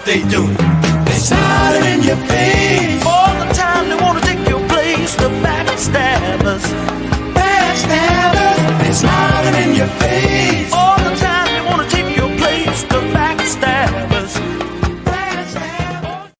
They do. They smiling in your face all the time. They want to take your place. The backstabbers, backstabbers. They smiling in your face all the time. They want to take your place. The backstabbers, backstabbers.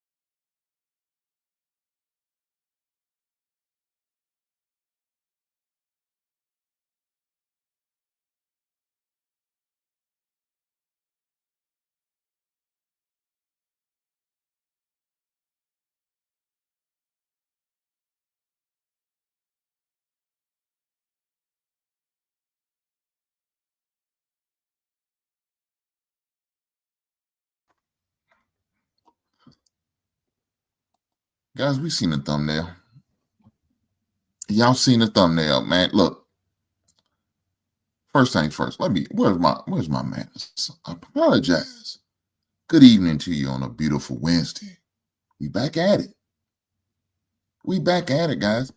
Guys, we seen the thumbnail. Y'all seen the thumbnail, man. Look, first things first. Where's my manners? I apologize. Good evening to you on a beautiful Wednesday. We back at it. We back at it, guys.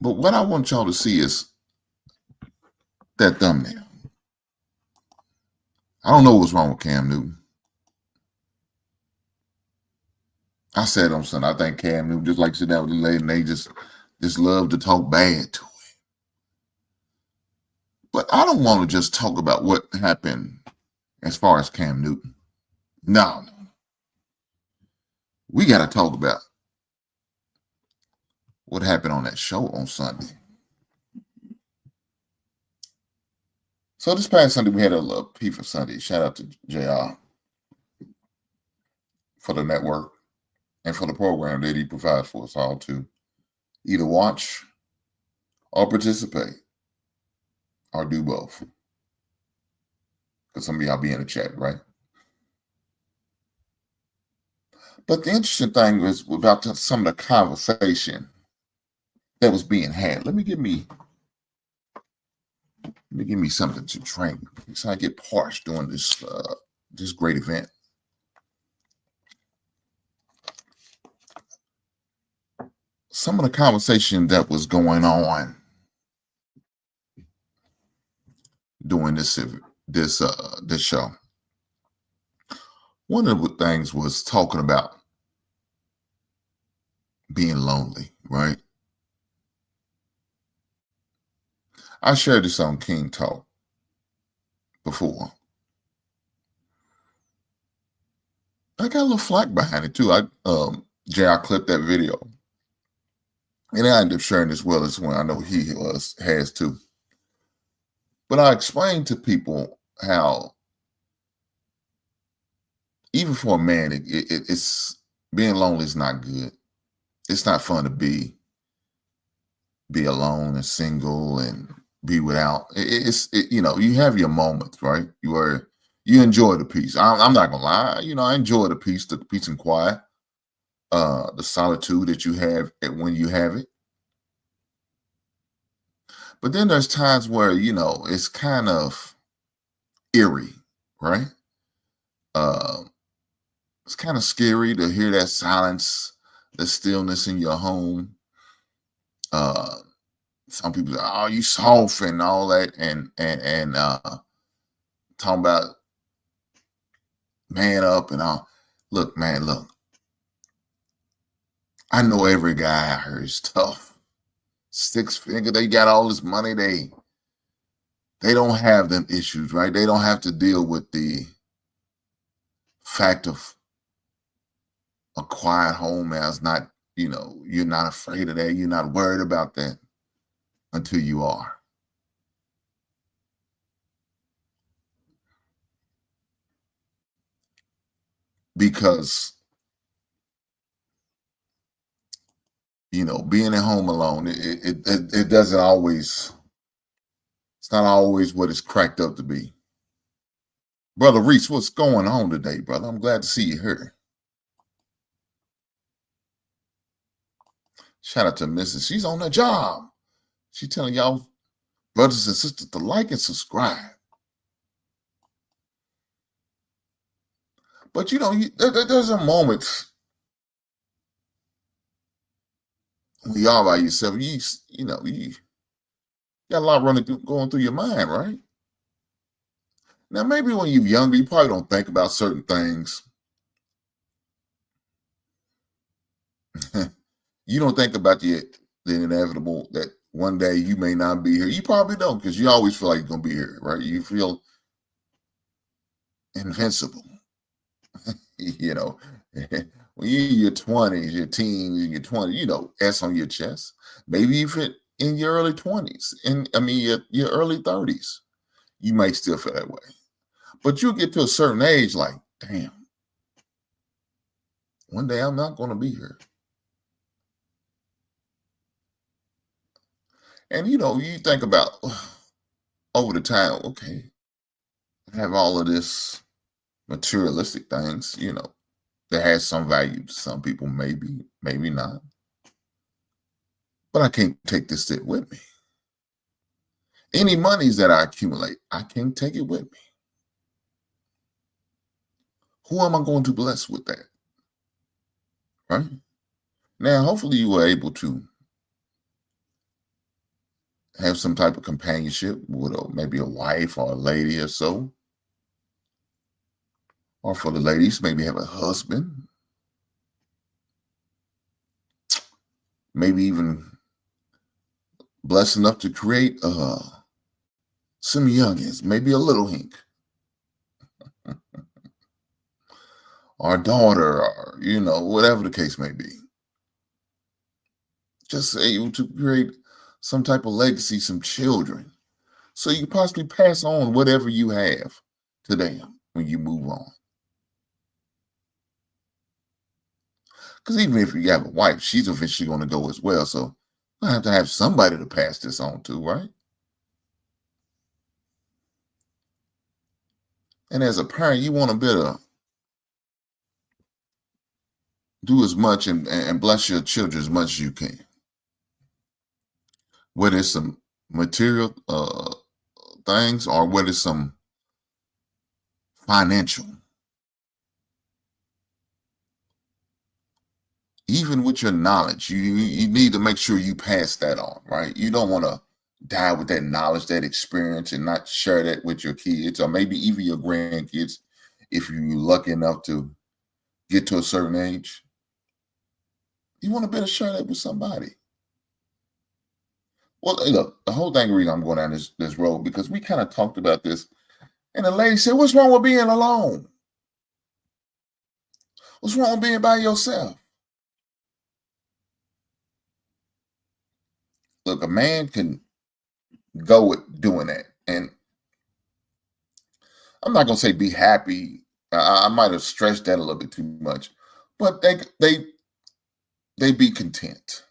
But what I want y'all to see is that thumbnail. I don't know what's wrong with Cam Newton. I said on Sunday, I think Cam Newton just like sit down with the lady and they just love to talk bad to him. But I don't want to just talk about what happened as far as Cam Newton. No. We got to talk about what happened on that show on Sunday. So this past Sunday, we had a Lapeef-ing Sunday. Shout out to JR for the network and for the program that he provides for us all to either watch or participate or do both. Because some of y'all be in the chat, right? But the interesting thing was about some of the conversation that was being had. Let me give me something to drink so I get parched during this great event. Some of the conversation that was going on during this show. One of the things was talking about being lonely, right? I shared this on King Talk before. I got a little flack behind it too. I clipped that video. And I ended up sharing this well as when I know he has too. But I explained to people how even for a man, it's being lonely is not good. It's not fun to be alone and single and be without. You have your moments, right? You enjoy the peace. I'm not gonna lie. I enjoy the peace and quiet, the solitude that you have when you have it. But then there's times where it's kind of eerie, right? It's kind of scary to hear that silence, the stillness in your home. Some people say, "Oh, you soft," and all that, and talking about man up and all. Look, man, look. I know every guy out here is tough. 6 figure, they got all this money. They don't have them issues, right? They don't have to deal with the fact of a quiet home as not, you're not afraid of that. You're not worried about that until you are. Because, being at home alone, it doesn't always, it's not always what it's cracked up to be. Brother Reese, what's going on today, brother? I'm glad to see you here. Shout out to Mrs. She's on the job. She's telling y'all, brothers and sisters, to like and subscribe. But there's a moment when you are by yourself. You got a lot going through your mind, right? Now, maybe when you're younger, you probably don't think about certain things. You don't think about the inevitable that one day you may not be here. You probably don't, because you always feel like you're going to be here, right? You feel invincible. When you're in your 20s, your teens, your 20s, S on your chest. Maybe even in your early 20s, your early 30s, you might still feel that way. But you'll get to a certain age like, damn, one day I'm not going to be here. And, you think about over the time, okay, I have all of this materialistic things, that has some value to some people, maybe not. But I can't take this shit with me. Any monies that I accumulate, I can't take it with me. Who am I going to bless with that? Right? Now, hopefully you were able to have some type of companionship with maybe a wife or a lady or so. Or for the ladies, maybe have a husband. Maybe even blessed enough to create some youngins, maybe a little hink. Or a daughter, or, whatever the case may be. Just able to create some type of legacy, some children. So you can possibly pass on whatever you have to them when you move on. Because even if you have a wife, she's eventually going to go as well. So you have to have somebody to pass this on to, right? And as a parent, you want to better do as much and bless your children as much as you can. Whether it's some material things or whether it's some financial. Even with your knowledge, you need to make sure you pass that on, right? You don't want to die with that knowledge, that experience, and not share that with your kids or maybe even your grandkids if you're lucky enough to get to a certain age. You want to better share that with somebody. Well, look, the whole thing reason I'm going down this road because we kind of talked about this, and the lady said, "What's wrong with being alone? What's wrong with being by yourself?" Look, a man can go with doing that, and I'm not gonna say be happy. I might have stretched that a little bit too much, but they be content.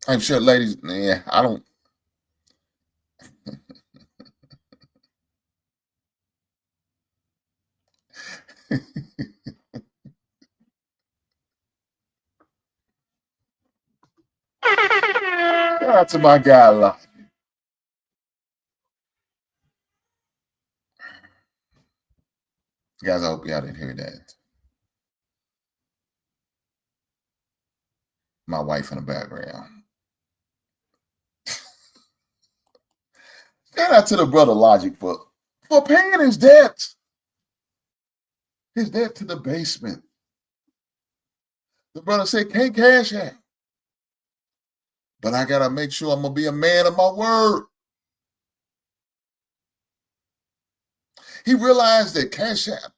I'm sure, ladies. Yeah, I don't. Shout out to my guy. Guys, I hope y'all didn't hear that. My wife in the background. Shout out to the brother Logic for paying his debt. His debt to the basement. The brother said, "Can't cash out, but I gotta make sure I'm gonna be a man of my word." He realized that cash app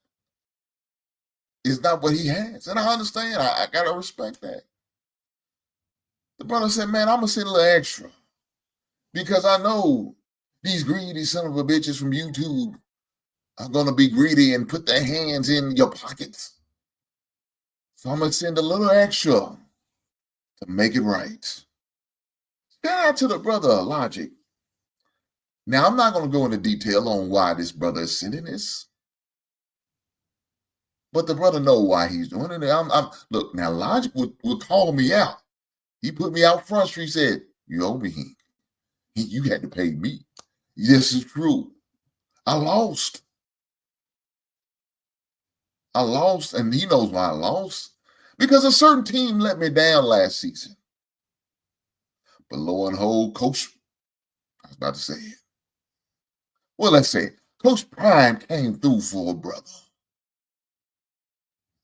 is not what he has, and I understand. I gotta respect that. The brother said, "Man, I'm gonna send a little extra because I know these greedy son of a bitches from YouTube are gonna be greedy and put their hands in your pockets. So I'm gonna send a little extra to make it right." Shout out to the brother Logic Now, I'm not going to go into detail on why this brother is sending this, but the brother know why he's doing it. Look, now Logic would call me out. He put me out front. He said, "You owe me. You had to pay me." This is true. I lost. And he knows why I lost. Because a certain team let me down last season. But lo and behold, Coach, I was about to say it. Well, let's say it. Coach Prime came through for a brother.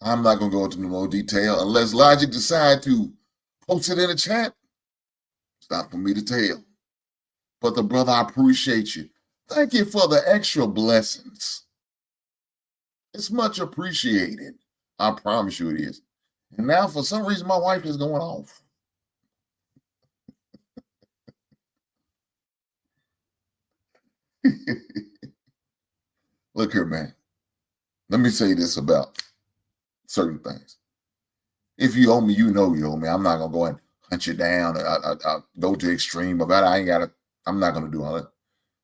I'm not going to go into no more detail unless Logic decide to post it in the chat. It's not for me to tell. But the brother, I appreciate you. Thank you for the extra blessings. It's much appreciated. I promise you it is. And now, for some reason, my wife is going off. Look here, man. Let me say this about certain things. If you owe me, you know you owe me. I'm not going to go and hunt you down. I go to extreme about it. I'm not going to do all that.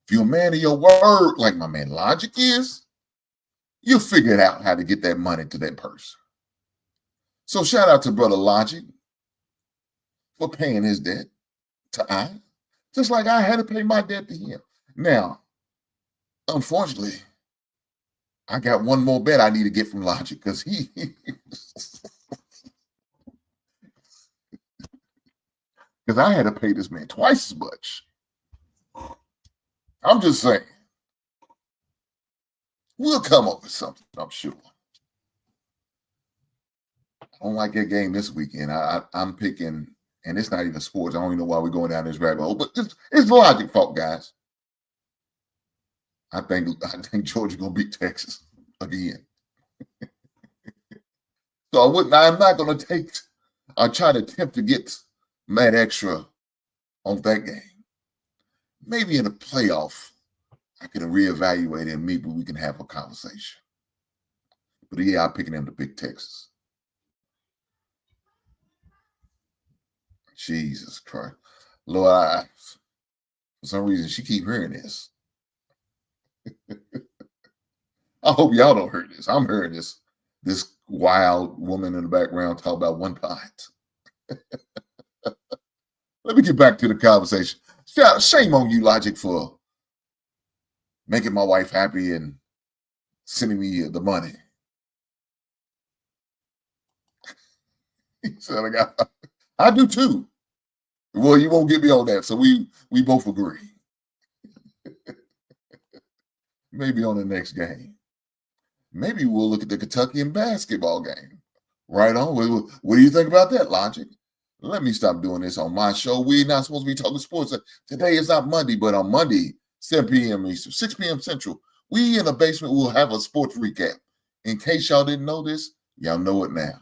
If you're a man of your word, like my man Logic is, you'll figure out how to get that money to that person. So shout out to brother Logic for paying his debt to I, just like I had to pay my debt to him. Now, unfortunately, I got one more bet I need to get from Logic because he because I had to pay this man twice as much. I'm just saying. We'll come up with something, I'm sure. I don't like that game this weekend. I'm picking, and it's not even sports. I don't even know why we're going down this rabbit hole, but it's Logic fault, guys. I think Georgia's gonna beat Texas again. So I'm not gonna try to attempt to get mad extra on that game. Maybe in a playoff, I can reevaluate it and maybe we can have a conversation. But yeah, I'm picking them to pick Texas. Jesus Christ. Lord, for some reason, she keep hearing this. I hope y'all don't hear this. I'm hearing this wild woman in the background talk about one pint. Let me get back to the conversation. Shame on you, Logic, for making my wife happy and sending me the money. He said, I do too. Well, you won't get me on that, so we both agree. Maybe on the next game. Maybe we'll look at the Kentucky basketball game. Right on. What do you think about that, Logic? Let me stop doing this on my show. We're not supposed to be talking sports. Today is not Monday, but on Monday, 7 p.m. Eastern, 6 p.m. Central, we in the basement will have a sports recap. In case y'all didn't know this, y'all know it now.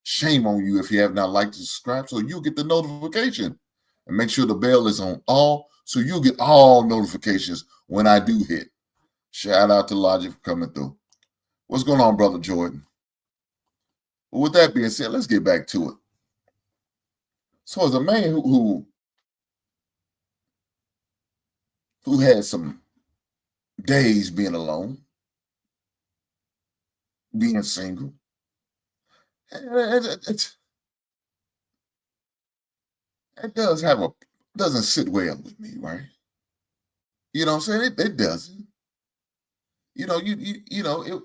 Shame on you if you have not liked and subscribed, so you'll get the notification. And make sure the bell is on all, so you'll get all notifications when I do hit. Shout out to Logic for coming through. What's going on, Brother Jordan? Well, with that being said, let's get back to it. So as a man who had some days being alone, being single, it doesn't sit well with me, right? You know what I'm saying? It doesn't. You know,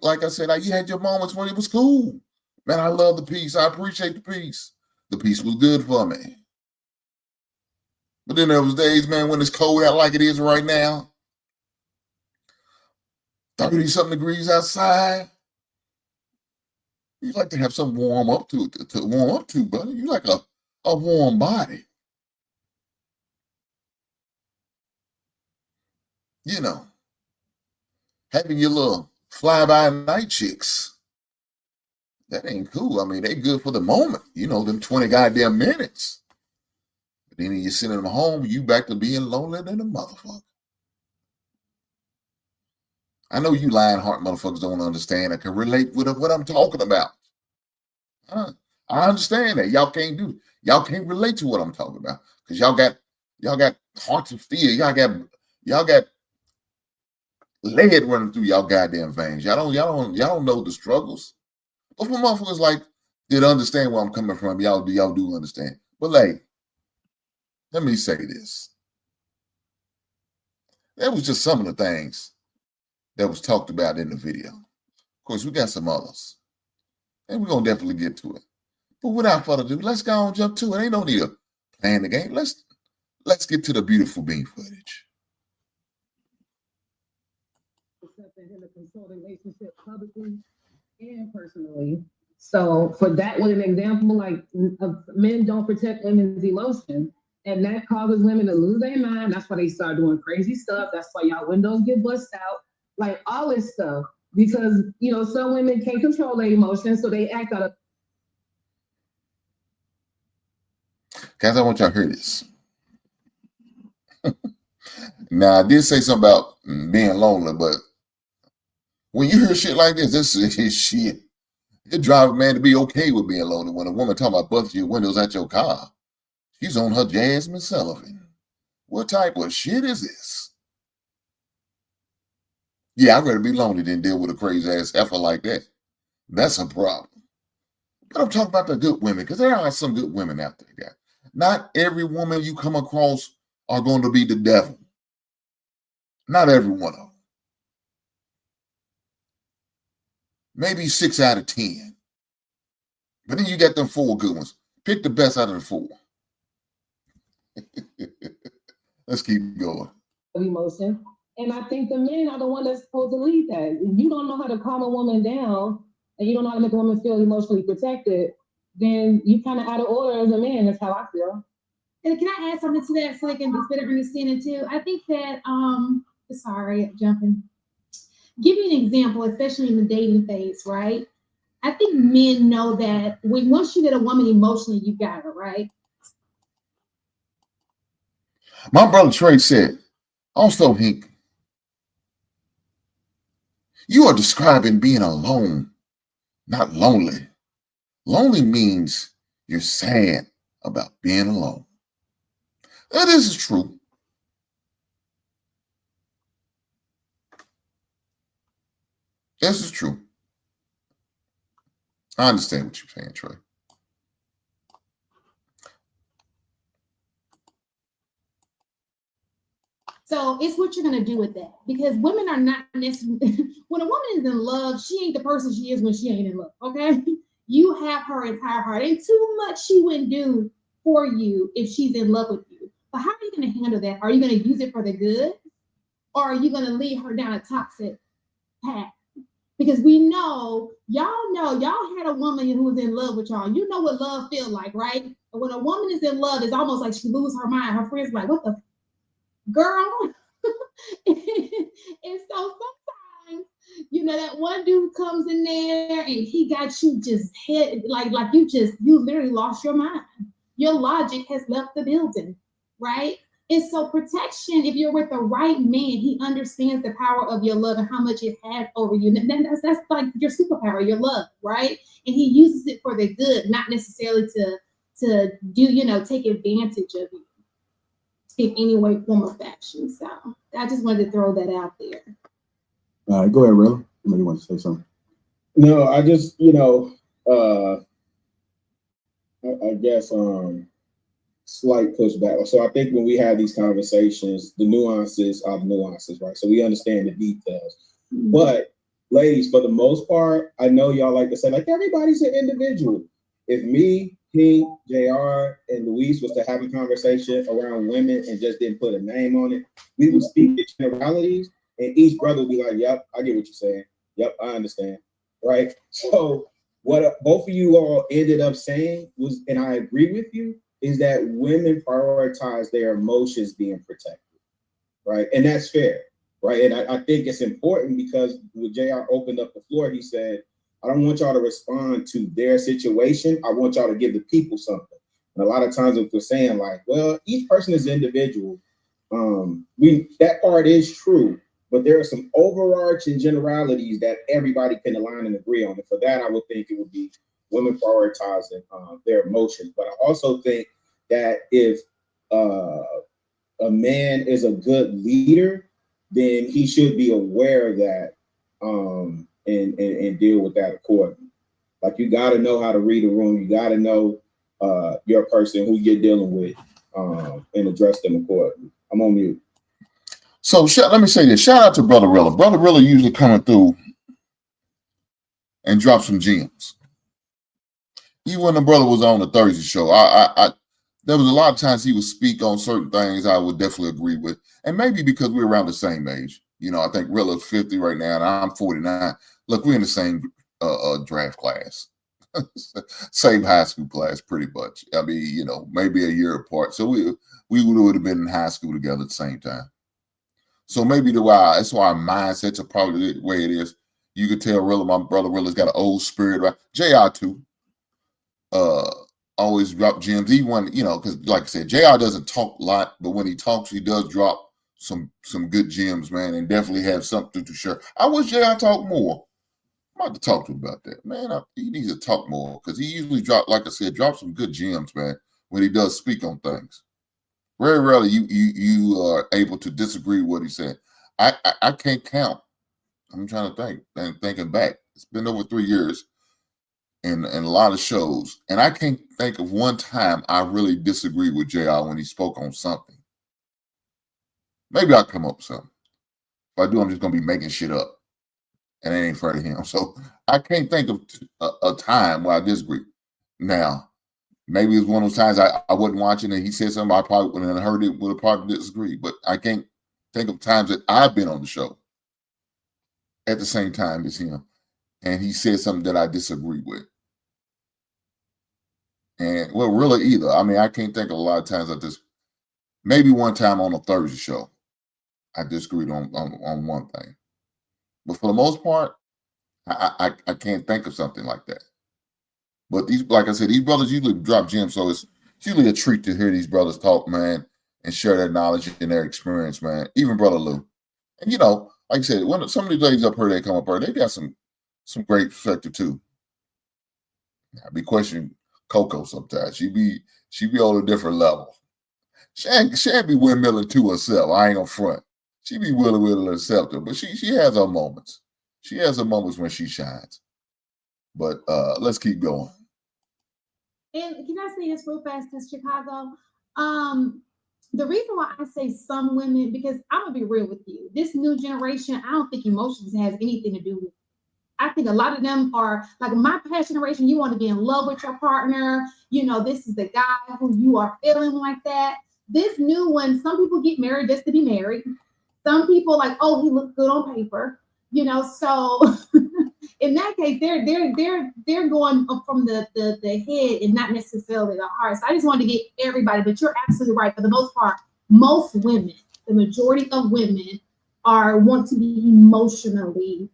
like I said, you had your moments when it was cool. Man, I love the peace. I appreciate the peace. The peace was good for me. But then there was days, man, when it's cold out like it is right now, 30-something degrees outside. You like to have something warm up to warm up to, buddy. You like a warm body. You know, having your little fly-by-night chicks, that ain't cool. I mean, they good for the moment. You know, them 20 goddamn minutes. But then you're sitting at home, you back to being lonely than a motherfucker. I know you Lionheart motherfuckers don't understand. I can relate with what I'm talking about. I understand that. Y'all can't relate to what I'm talking about. Because y'all got hearts of steel. Y'all got lead running through y'all goddamn veins. Y'all don't know the struggles. But for motherfuckers like that understand where I'm coming from, y'all do understand. But like, let me say this. That was just some of the things that was talked about in the video. Of course, we got some others. And we're gonna definitely get to it. But without further ado, let's go and jump to it. Ain't no need of playing the game. Let's get to the beautiful bean footage. In a consulting relationship publicly and personally. So for that one, an example, like men don't protect women's emotions, and that causes women to lose their mind. That's why they start doing crazy stuff. That's why y'all windows get bust out, like all this stuff. Because some women can't control their emotions, so they act out of. Guys, I want y'all to hear this. Now, I did say something about being lonely, but when you hear shit like this is shit. It drives a man to be okay with being lonely. When a woman talking about busting your windows at your car, she's on her Jasmine Sullivan. What type of shit is this? Yeah, I'd rather be lonely than deal with a crazy ass heifer like that. That's a problem. But I'm talking about the good women, because there are some good women out there, guys. Not every woman you come across are going to be the devil. Not every one of them. Maybe 6 out of 10. But then you got them 4 good ones. Pick the best out of the 4. Let's keep going. Emotion. And I think the men are the one that's supposed to lead that. If you don't know how to calm a woman down and you don't know how to make a woman feel emotionally protected, then you kind of out of order as a man. That's how I feel. And can I add something to that so I can just better understand it too? I think that, sorry, jumping. Give you an example, especially in the dating phase, right? I think men know that once you get a woman emotionally, you got her, right? My brother Trey said, also, Hink, you are describing being alone, not lonely. Lonely means you're sad about being alone. Now, this is true. This is true. I understand what you're saying, Trey. So it's what you're going to do with that. Because women are not necessarily, when a woman is in love, she ain't the person she is when she ain't in love, okay? You have her entire heart. Ain't too much she wouldn't do for you if she's in love with you. But how are you going to handle that? Are you going to use it for the good? Or are you going to lead her down a toxic path? Because we know, y'all had a woman who was in love with y'all. You know what love feels like, right? And when a woman is in love, it's almost like she loses her mind. Her friends are like, what the girl? And so sometimes, that one dude comes in there and he got you just hit, like you literally lost your mind. Your logic has left the building, right? And so protection, if you're with the right man, he understands the power of your love and how much it has over you. And that's like your superpower, your love, right? And he uses it for the good, not necessarily to do, take advantage of you in any way, form, or fashion. So I just wanted to throw that out there. All right, go ahead, Rilla. You want to say something? No, I just, I guess slight pushback. So I think when we have these conversations, the nuances are the nuances, right? So we understand the details. Mm-hmm. But ladies, for the most part, I know y'all like to say, like, everybody's an individual. If me, Pink, JR, and Luis was to have a conversation around women and just didn't put a name on it, we would speak in generalities, and each brother would be like, yep, I get what you're saying. Yep, I understand. Right? So what both of you all ended up saying was, and I agree with you, is that women prioritize their emotions being protected, right? And that's fair, right? And I think it's important because when JR opened up the floor, he said, I don't want y'all to respond to their situation. I want y'all to give the people something. And a lot of times if we're saying like, well, each person is individual, that part is true, but there are some overarching generalities that everybody can align and agree on. And for that, I would think it would be women prioritizing their emotions. But I also think that if a man is a good leader, then he should be aware of that and deal with that accordingly. Like, you got to know how to read a room. You got to know your person, who you're dealing with, and address them accordingly. I'm on mute. So let me say this. Shout out to Brother Rilla. Brother Rilla usually coming through and drop some gems. Even when the brother was on the Thursday show, there was a lot of times he would speak on certain things I would definitely agree with. And maybe because we're around the same age. You know, I think Rilla's 50 right now and I'm 49. Look, we're in the same draft class. Same high school class, pretty much. I mean, you know, maybe a year apart. So we would have been in high school together at the same time. So maybe that's why our mindsets are probably the way it is. You could tell Rilla, my brother Rilla's got an old spirit. Right? JR too. Always drop gems. Even when, you know, because like I said, JR doesn't talk a lot, but when he talks, he does drop some good gems, man, and definitely have something to share. I wish JR talked more. I'm about to talk to him about that, man. He needs to talk more because he usually drop some good gems, man, when he does speak on things. Very rarely you are able to disagree with what he said. I can't count. I'm trying to think and thinking back. It's been over 3 years and a lot of shows, and I can't think of one time I really disagreed with JR when he spoke on something. Maybe I'll come up with something. If I do, I'm just gonna be making shit up. And it ain't fair to him. So I can't think of a time where I disagree. Now, maybe it's one of those times I wasn't watching and he said something, I probably wouldn't have heard it, would have probably disagreed. But I can't think of times that I've been on the show at the same time as him. And he said something that I disagree with. And, well, really either. I mean, I can't think of a lot of times maybe one time on a Thursday show, I disagreed on one thing. But for the most part, I can't think of something like that. But like I said, these brothers usually drop gems, so it's usually a treat to hear these brothers talk, man, and share their knowledge and their experience, man. Even Brother Lou. And, you know, like I said, when some of these ladies up here, they come up here, they got some great perspective too. I be questioning Coco sometimes. She be on a different level. She ain't be windmilling to herself. I ain't gonna front. She be willing to accept her, but she has her moments. She has her moments when she shines. But let's keep going. And can I say this real fast to Chicago? The reason why I say some women, because I'm gonna be real with you, this new generation, I don't think emotions has anything to do with it. I think a lot of them are like my past generation. You want to be in love with your partner. You know, this is the guy who you are feeling like that. This new one, some people get married just to be married. Some people like, oh, he looks good on paper, you know. So in that case, they're going from the head and not necessarily the heart. So I just wanted to get everybody, but you're absolutely right. For the most part, most women, the majority of women want to be emotionally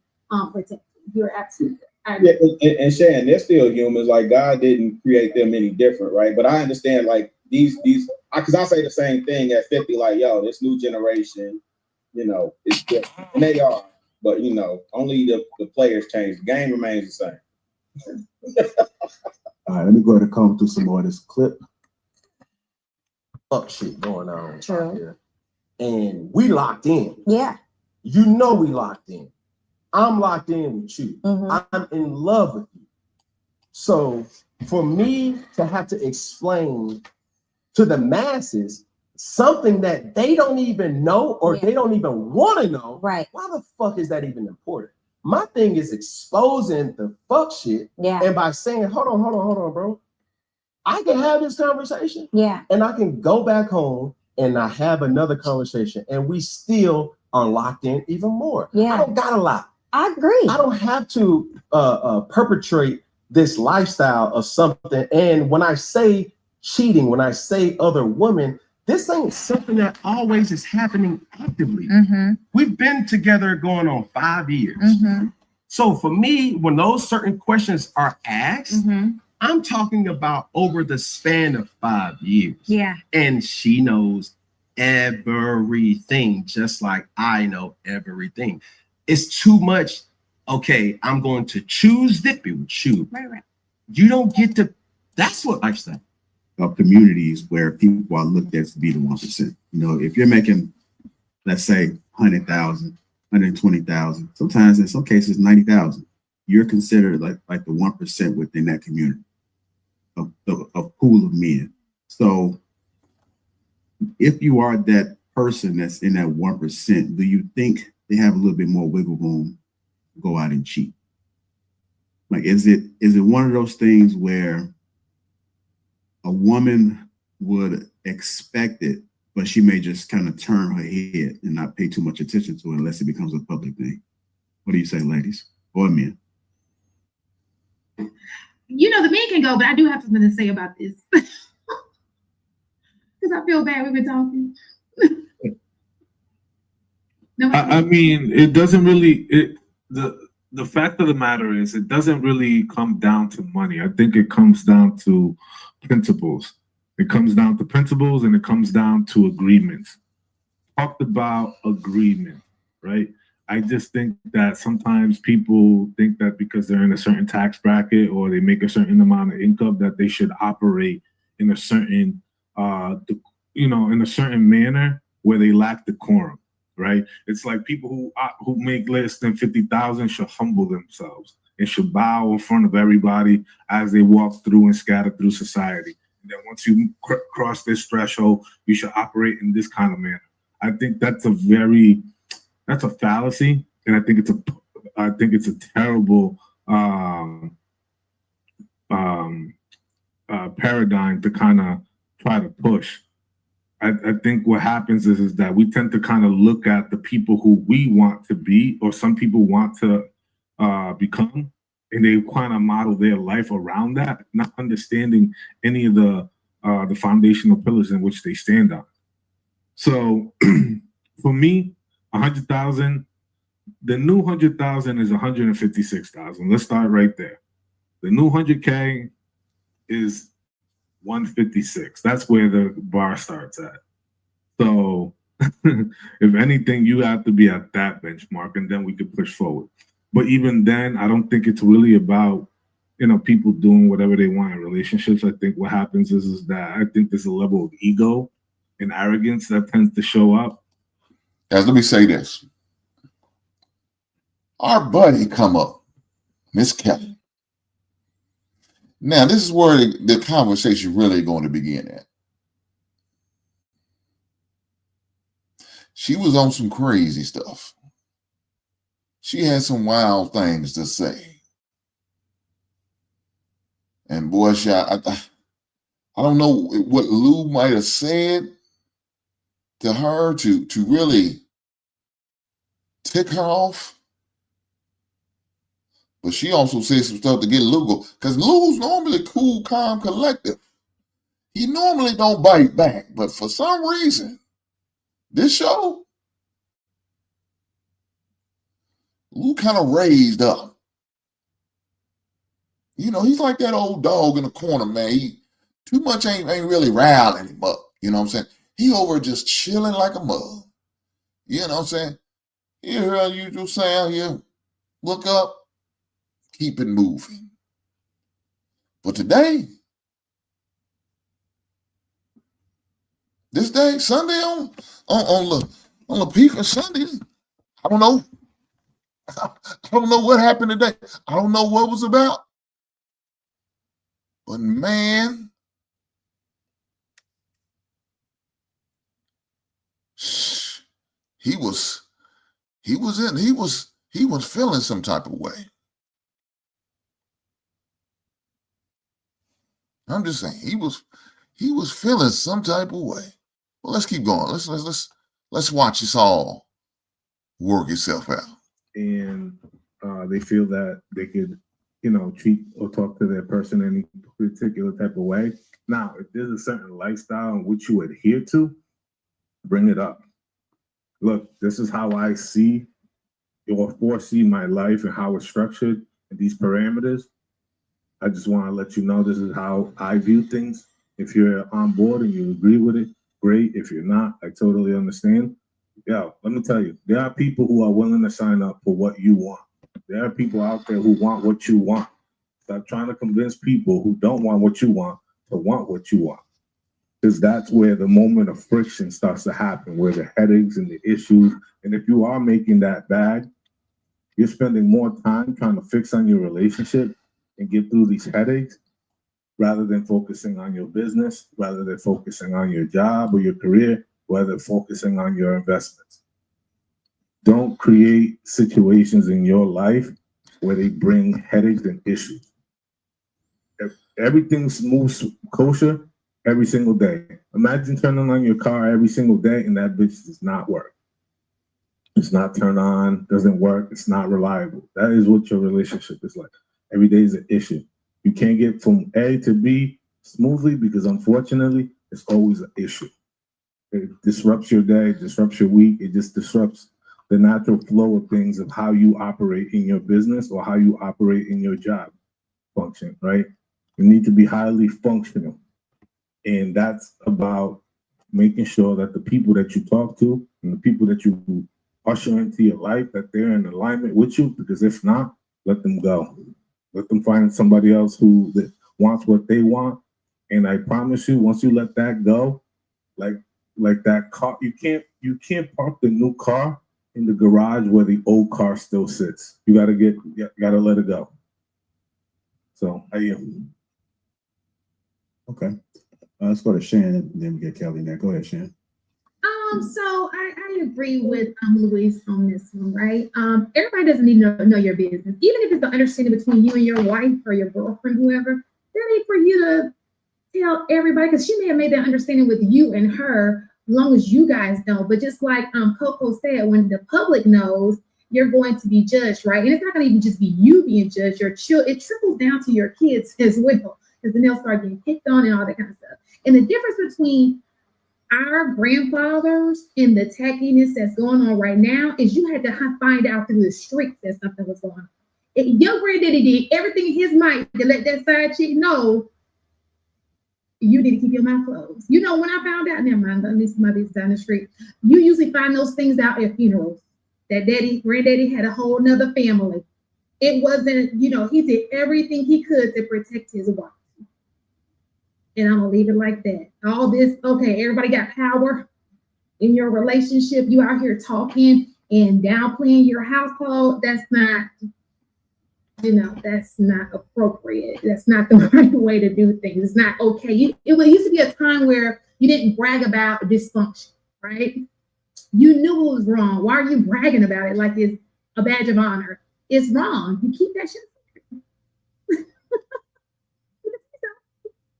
protected. You're absolutely right. Yeah, and Shan, they're still humans. Like, God didn't create them any different, right? But I understand, like, these because I say the same thing at 50, like, yo, this new generation, you know, it's different. And they are, but you know, only the players change. The game remains the same. All right, let me go ahead and comb through some more of this clip. Fuck shit going on out here. And we locked in. Yeah. You know we locked in. I'm locked in with you. Mm-hmm. I'm in love with you. So for me to have to explain to the masses something that they don't even know or they don't even want to know, right? Why the fuck is that even important? My thing is exposing the fuck shit. Yeah. And by saying, hold on, bro. I can have this conversation. Yeah. And I can go back home and I have another conversation and we still are locked in even more. Yeah. I don't got a lot. I agree. I don't have to perpetrate this lifestyle of something. And when I say cheating, when I say other women, this ain't something that always is happening actively. Mm-hmm. We've been together going on 5 years. Mm-hmm. So for me, when those certain questions are asked, mm-hmm. I'm talking about over the span of 5 years. Yeah. And she knows everything, just like I know everything. It's too much. Okay, I'm going to choose Dippy with you. Right. You don't get to. That's what lifestyle of communities where people are looked at to be the 1%. You know, if you're making, let's say, 100,000, 120,000. Sometimes in some cases 90,000. You're considered like the 1% within that community of pool of men. So if you are that person that's in that 1%, do you think they have a little bit more wiggle room to go out and cheat? Like, is it one of those things where a woman would expect it, but she may just kind of turn her head and not pay too much attention to it unless it becomes a public thing? What do you say, ladies or men? You know, the men can go, but I do have something to say about this. Because I feel bad we've been talking. No, I mean, it doesn't really, the fact of the matter is it doesn't really come down to money. I think it comes down to principles. It comes down to principles and it comes down to agreements. Talked about agreement, right? I just think that sometimes people think that because they're in a certain tax bracket or they make a certain amount of income that they should operate in a certain, in a certain manner where they lack decorum, right? It's like people who make less than 50,000 should humble themselves and should bow in front of everybody as they walk through and scatter through society. And then once you cross this threshold, you should operate in this kind of manner. I think that's a fallacy, and I think it's a terrible paradigm to kind of try to push. I think what happens is that we tend to kind of look at the people who we want to be, or some people want to become, and they kind of model their life around that, not understanding any of the foundational pillars in which they stand on. So, for me, 100,000. The new 100,000 is 156,000. Let's start right there. The new 100K is 156. That's where the bar starts at. So, if anything, you have to be at that benchmark, and then we could push forward. But even then, I don't think it's really about people doing whatever they want in relationships. I think what happens is that I think there's a level of ego and arrogance that tends to show up. Guys, let me say this. Our buddy come up, Miss Kelly. Now, this is where the conversation really going to begin at. She was on some crazy stuff. She had some wild things to say. And boy, I don't know what Lou might have said to her to really tick her off. But she also said some stuff to get Lou, because Lou's normally cool, calm, collective. He normally don't bite back. But for some reason, this show, Lou kind of raised up. He's like that old dog in the corner, man. He too much ain't really riling him up. You know what I'm saying? He over just chilling like a mug. You know what I'm saying? You hear our usual sound here. Look up, keep it moving. But today, this day, Sunday on Lapeef-ing Sunday, I don't know. I don't know what happened today. I don't know what it was about. But man, he was feeling some type of way. I'm just saying he was feeling some type of way. Well, let's keep going. Let's watch this all work itself out. And they feel that they could, treat or talk to their person in any particular type of way. Now, if there's a certain lifestyle in which you adhere to, bring it up. Look, this is how I see or foresee my life and how it's structured and these parameters. I just want to let you know this is how I view things. If you're on board and you agree with it, great. If you're not, I totally understand. Yeah, let me tell you, there are people who are willing to sign up for what you want. There are people out there who want what you want. Stop trying to convince people who don't want what you want to want what you want. because that's where the moment of friction starts to happen, where the headaches and the issues. And if you are making that bag, you're spending more time trying to fix on your relationship and get through these headaches rather than focusing on your business, rather than focusing on your job or your career, rather than focusing on your investments. Don't create situations in your life where they bring headaches and issues. If everything moves kosher every single day. Imagine turning on your car every single day and that bitch does not work. It's not turned on, doesn't work, it's not reliable. That is what your relationship is like. Every day is an issue. You can't get from A to B smoothly because unfortunately, it's always an issue. It disrupts your day, it disrupts your week, it just disrupts the natural flow of things of how you operate in your business or how you operate in your job function, right? You need to be highly functional. And that's about making sure that the people that you talk to and the people that you usher into your life, that they're in alignment with you, because if not, let them go. Let them find somebody else who wants what they want. And I promise you, once you let that go, like that car, you can't park the new car in the garage where the old car still sits. You gotta let it go. So I am. Okay. Let's go to Shan, and then we get Kelly now. Go ahead, Shan. So I agree with Luis on this one, right? Everybody doesn't need to know your business. Even if it's the understanding between you and your wife or your girlfriend, whoever, there ain't for you to tell everybody, because she may have made that understanding with you and her, as long as you guys know. But just like Coco said, when the public knows, you're going to be judged, right? And it's not going to even just be you being judged. It trickles down to your kids as well, because then they'll start getting picked on and all that kind of stuff. And the difference between our grandfathers and the tackiness that's going on right now is you had to find out through the streets that something was going on. Your granddaddy did everything in his might to let that side chick know you need to keep your mouth closed. You know, when I found out, never mind, at least my business down the street, you usually find those things out at funerals. That granddaddy had a whole nother family. It wasn't, he did everything he could to protect his wife. And I'm gonna leave it like that. All this, okay, everybody got power in your relationship. You out here talking and downplaying your household. That's not, that's not appropriate. That's not the right way to do things. It's not okay. It used to be a time where you didn't brag about dysfunction, right? You knew it was wrong. Why are you bragging about it like it's a badge of honor? It's wrong. You keep that shit secret.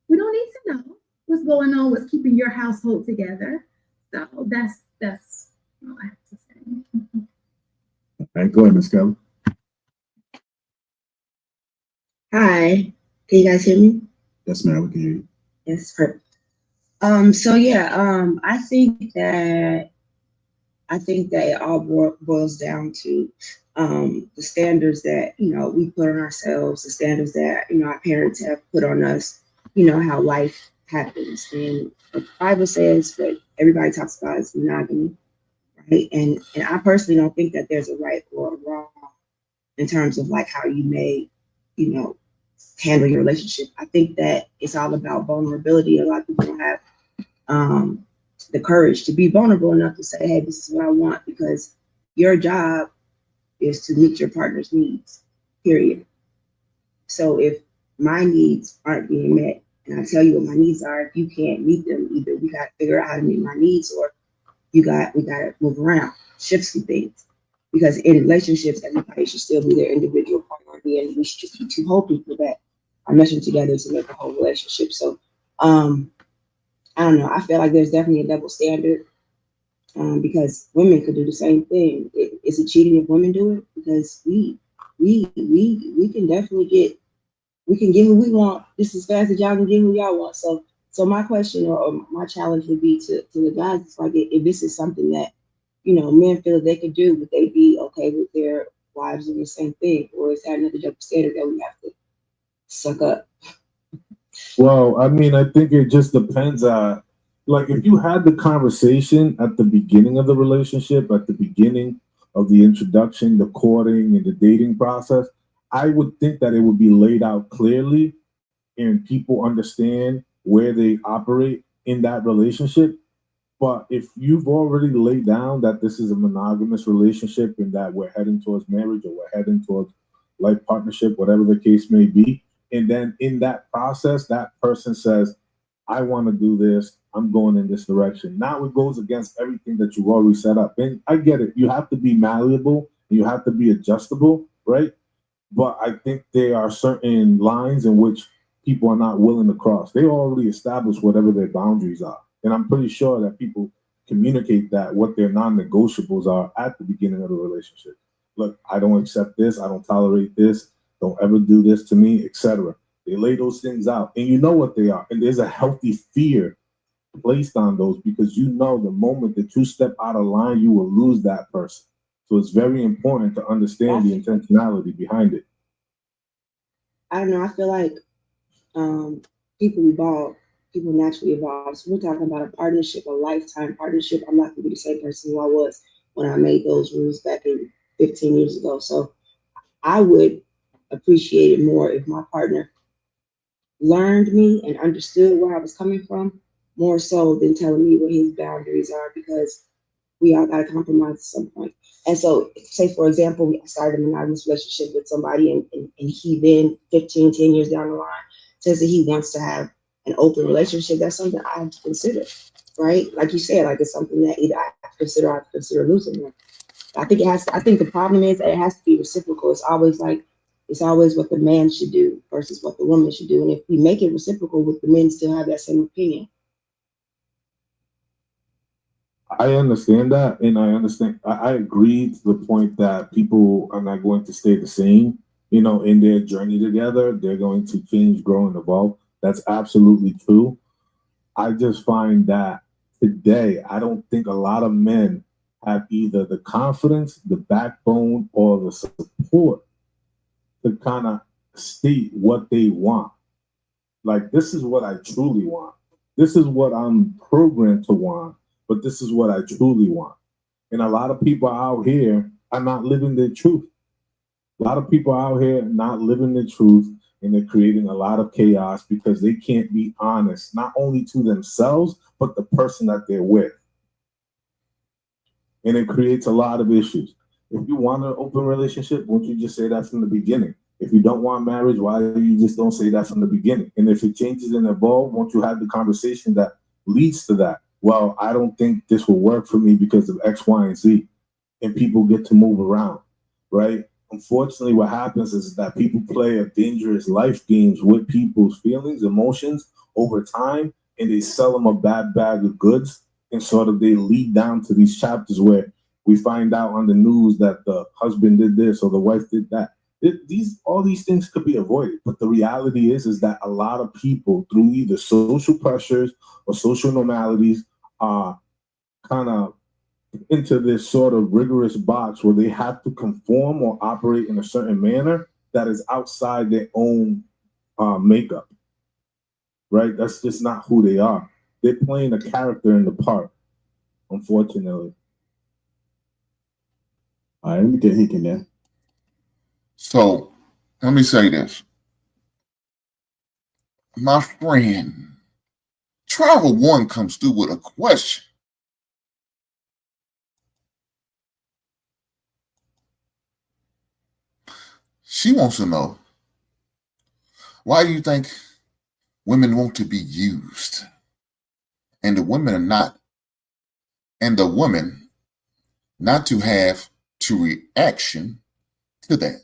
We don't need to know what's going on, what's keeping your household together. So that's all I have to say. All right, go ahead, Ms. Kelly. Hi, can you guys hear me? Yes, ma'am, we can hear you. Yes, perfect. I think that it all boils down to the standards that we put on ourselves, the standards that our parents have put on us. How life happens, and the Bible says what everybody talks about is monogamy, right? And I personally don't think that there's a right or a wrong in terms of like how you may, handle your relationship. I think that it's all about vulnerability. A lot of people don't have the courage to be vulnerable enough to say, hey, this is what I want, because your job is to meet your partner's needs, period. So if my needs aren't being met, and I tell you what my needs are, if you can't meet them, either we got to figure out how to meet my needs, or we got to move around, shift some things. Because in relationships, everybody should still be their individual priority, and we should be two whole people that are meshing together to make a whole relationship. So I don't know. I feel like there's definitely a double standard because women could do the same thing. Is it cheating if women do it? Because we can definitely we can get who we want just as fast as y'all can get who y'all want. So my question or my challenge would be to the guys, it's like if this is something that, men feel that they could do, would they be okay with their wives doing the same thing? Or is that another double standard that we have to suck up? Well, I mean, I think it just depends on, like, if you had the conversation at the beginning of the relationship, at the beginning of the introduction, the courting and the dating process, I would think that it would be laid out clearly and people understand where they operate in that relationship. But if you've already laid down that this is a monogamous relationship and that we're heading towards marriage or we're heading towards life partnership, whatever the case may be, and then in that process, that person says, I want to do this, I'm going in this direction. Now it goes against everything that you've already set up. And I get it. You have to be malleable, you have to be adjustable, right? But I think there are certain lines in which people are not willing to cross. They already established whatever their boundaries are. And I'm pretty sure that people communicate that what their non-negotiables are at the beginning of the relationship. Look, I don't accept this, I don't tolerate this, don't ever do this to me, etc. They lay those things out and you know what they are. And there's a healthy fear placed on those because you know the moment that you step out of line, you will lose that person. So it's very important to understand the intentionality behind it. I don't know. I feel like people evolve. People naturally evolve. So we're talking about a partnership, a lifetime partnership. I'm not going to be the same person who I was when I made those rules back in 15 years ago. So I would appreciate it more if my partner learned me and understood where I was coming from, more so than telling me what his boundaries are, because we all got to compromise at some point. And so, say, for example, I started a monogamous relationship with somebody and he then 15, 10 years down the line says that he wants to have an open relationship. That's something I have to consider, right? Like you said, like it's something that either I have to consider or I have to consider losing him. I think I think the problem is that it has to be reciprocal. It's always what the man should do versus what the woman should do. And if we make it reciprocal, would the men still have that same opinion? I understand that, and I agree to the point that people are not going to stay the same, in their journey together. They're going to change, grow, and evolve. That's absolutely true. I just find that today, I don't think a lot of men have either the confidence, the backbone, or the support to kind of state what they want. Like, this is what I truly want. This is what I'm programmed to want, but this is what I truly want. And a lot of people out here are not living their truth. A lot of people out here not living their truth, and they're creating a lot of chaos because they can't be honest, not only to themselves, but the person that they're with. And it creates a lot of issues. If you want an open relationship, won't you just say that from the beginning? If you don't want marriage, why you just don't say that from the beginning? And if it changes and evolves, won't you have the conversation that leads to that? Well, I don't think this will work for me because of X, Y, and Z. And people get to move around, right? Unfortunately, what happens is that people play a dangerous life games with people's feelings, emotions over time, and they sell them a bad bag of goods. And sort of they lead down to these chapters where we find out on the news that the husband did this or the wife did that. All these things could be avoided, but the reality is that a lot of people, through either social pressures or social normalities, are kind of into this sort of rigorous box where they have to conform or operate in a certain manner that is outside their own makeup, right? That's just not who they are. They're playing a character in the part, unfortunately. All right, let me get Hick in there. So let me say this. My friend, Travel One comes through with a question. She wants to know, why do you think women want to be used and the women not to have to reaction to that?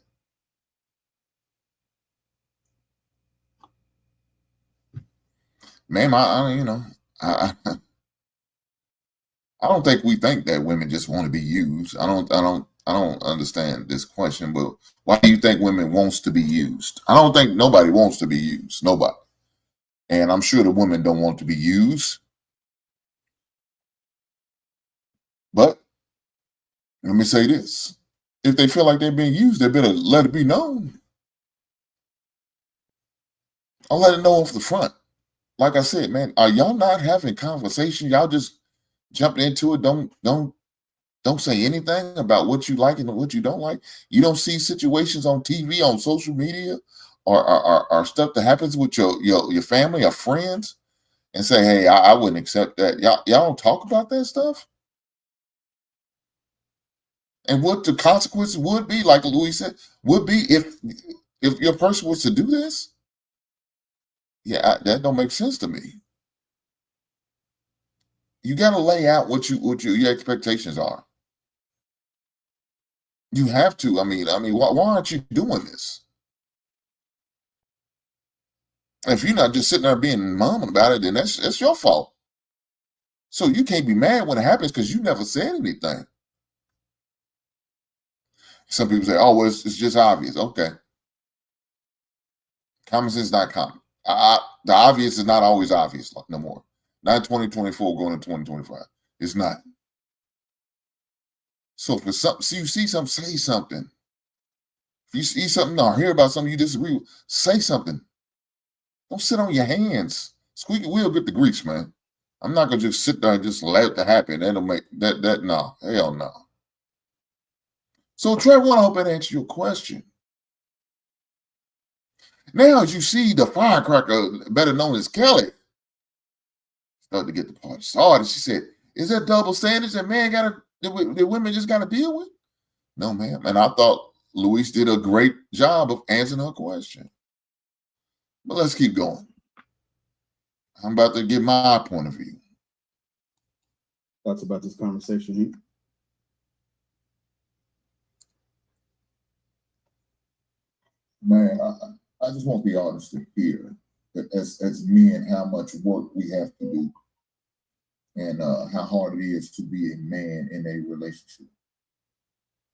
Ma'am, I don't think we think that women just want to be used. I don't understand this question, but why do you think women wants to be used? I don't think nobody wants to be used. Nobody. And I'm sure the women don't want to be used. But let me say this. If they feel like they're being used, they better let it be known. I'll let it know off the front. Like I said, man, are y'all not having conversation? Y'all just jumping into it. Don't say anything about what you like and what you don't like. You don't see situations on TV, on social media, or stuff that happens with your family or friends and say, hey, I wouldn't accept that. Y'all don't talk about that stuff? And what the consequences would be, like Louis said, would be if your person was to do this? Yeah, that don't make sense to me. You got to lay out what your expectations are. You have to. I mean, why aren't you doing this? If you're not just sitting there being mum about it, then that's your fault. So you can't be mad when it happens because you never said anything. Some people say, "Oh, well, it's just obvious." Okay, common sense is not common. The obvious is not always obvious no more. Not 2024 going to 2025. It's not. So if it's something, you see something, say something. If you see something or hear about something you disagree with, say something. Don't sit on your hands. Squeaky wheel get the grease, man. I'm not gonna just sit there and just let it happen. That'll make that no. Hell no. So Trevor, I hope that answered your question. Now, as you see the firecracker, better known as Kelly, started to get the party started. She said, "Is that double standards that that women just gotta deal with?" No, ma'am. And I thought Luis did a great job of answering her question. But let's keep going. I'm about to give my point of view. Thoughts about this conversation here? Man, I just want to be honest here that as men, how much work we have to do and how hard it is to be a man in a relationship.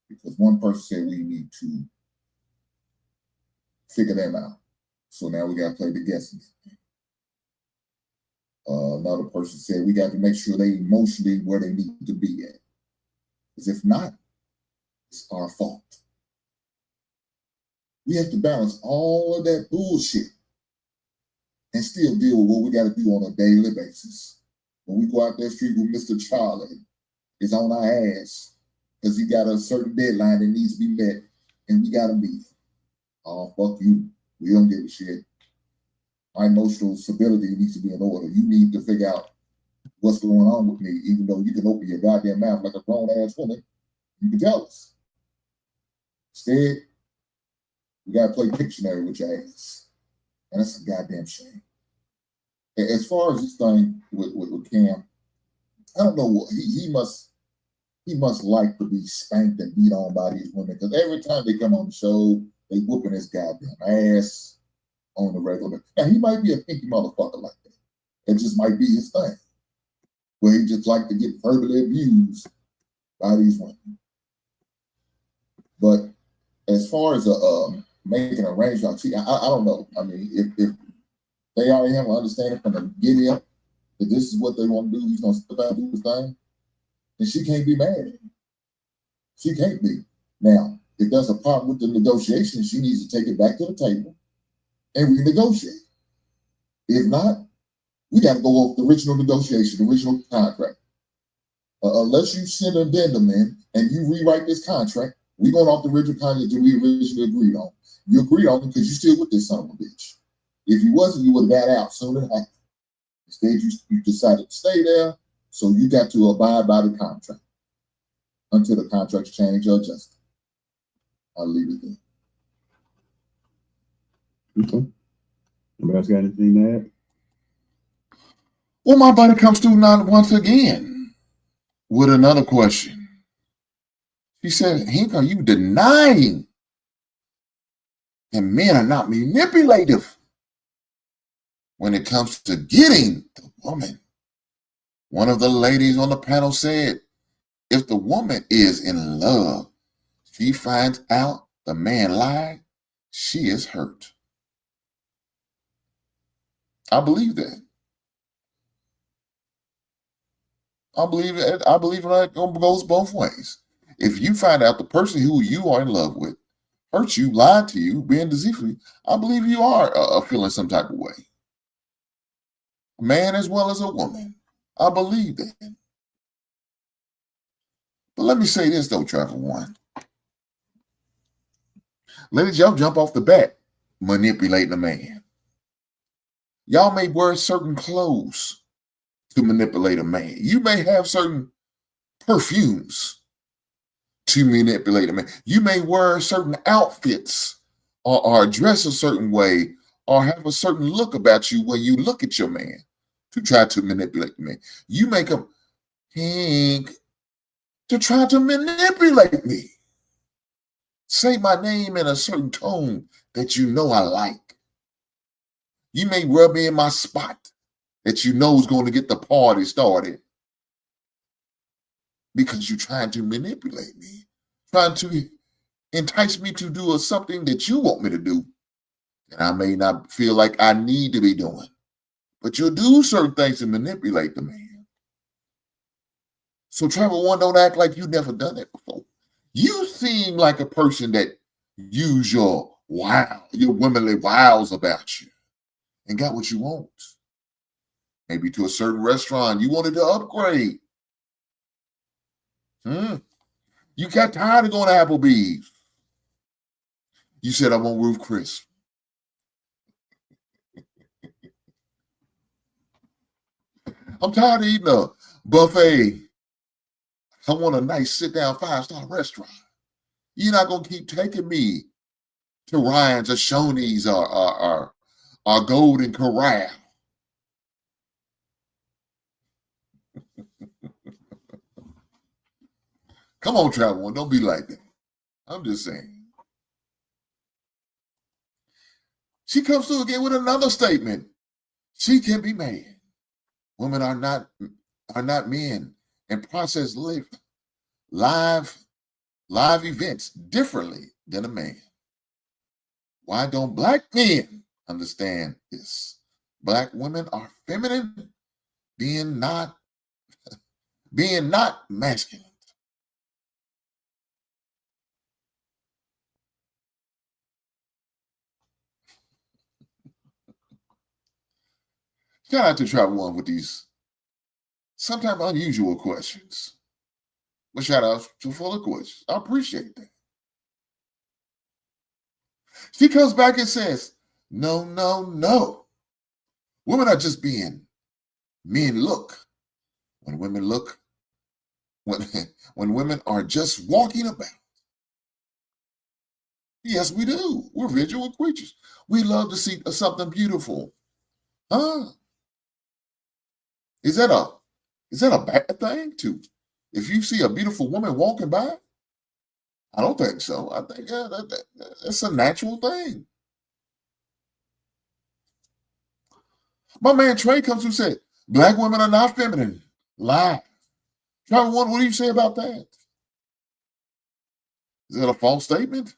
Because one person said we need to figure them out. So now we got to play the guessing game. Another person said we got to make sure they emotionally where they need to be at. Because if not, it's our fault. We have to balance all of that bullshit and still deal with what we got to do on a daily basis. When we go out that street with Mr. Charlie, it's on our ass because he got a certain deadline that needs to be met, and we got to meet it. Oh, fuck you. We don't give a shit. My emotional stability needs to be in order. You need to figure out what's going on with me, even though you can open your goddamn mouth like a grown-ass woman. You can tell us. Instead, we got to play Pictionary with your ass. And that's a goddamn shame. As far as this thing with Cam, I don't know what he must like to be spanked and beat on by these women because every time they come on the show, they whooping his goddamn ass on the regular. Now he might be a pinky motherfucker like that. It just might be his thing. Where he just like to get verbally abused by these women. But as far as making a arrangement, I don't know. I mean, if they already have an understanding from the giddy up that this is what they want to do, he's gonna step out and do his thing, then she can't be mad at him. She can't be. Now, if there's a problem with the negotiation, she needs to take it back to the table and renegotiate. If not, we got to go off the original negotiation, the original contract. Unless you send an addendum in and you rewrite this contract, we're going off the original contract that we originally agreed on. You agreed on it because you're still with this son of a bitch. If you wasn't, you would have got out sooner than later. Instead, you decided to stay there, so you got to abide by the contract until the contract's changed or adjusted. I'll leave it there. Okay. Anybody else got anything to add? Well, my buddy comes through now once again with another question. He said, Hank, are you denying that men are not manipulative when it comes to getting the woman? One of the ladies on the panel said, if the woman is in love, she finds out the man lied, she is hurt. I believe that. I believe that goes both ways. If you find out the person who you are in love with hurt you, lied to you, being deceitful, I believe you are feeling some type of way. A man as well as a woman. I believe that. But let me say this though, Trevor One. Ladies, y'all jump off the bat manipulating a man. Y'all may wear certain clothes to manipulate a man. You may have certain perfumes to manipulate a man. You may wear certain outfits or dress a certain way or have a certain look about you when you look at your man to try to manipulate the man. You make him think to try to manipulate me. Say my name in a certain tone that you know I like. You may rub me in my spot that you know is going to get the party started because you're trying to manipulate me, trying to entice me to do something that you want me to do that I may not feel like I need to be doing. But you'll do certain things to manipulate the man. So Travel One, don't act like you've never done it before. You seem like a person that use your womanly wiles about you and got what you want. Maybe to a certain restaurant, you wanted to upgrade. You got tired of going to Applebee's. You said, I want Ruth Chris. I'm tired of eating a buffet. I want a nice sit-down 5-star restaurant. You're not going to keep taking me to Ryan's or Shoney's or Golden Corral. Come on, Travel One, don't be like that. I'm just saying. She comes through again with another statement. She can be mad. Women are not men and process live events differently than a man. Why don't black men understand this? Black women are feminine, being not masculine. Shout out to Travel One with these sometimes unusual questions. But shout out to full of questions. I appreciate that. She comes back and says, no, no, no. Women are just being men look. When women look, when women are just walking about. Yes, we do. We're visual creatures. We love to see something beautiful. Huh? Is that a bad thing too? If you see a beautiful woman walking by, I don't think so. I think that's a natural thing. My man Trey comes who said, black women are not feminine. Lie. Travel One, what do you say about that? Is that a false statement?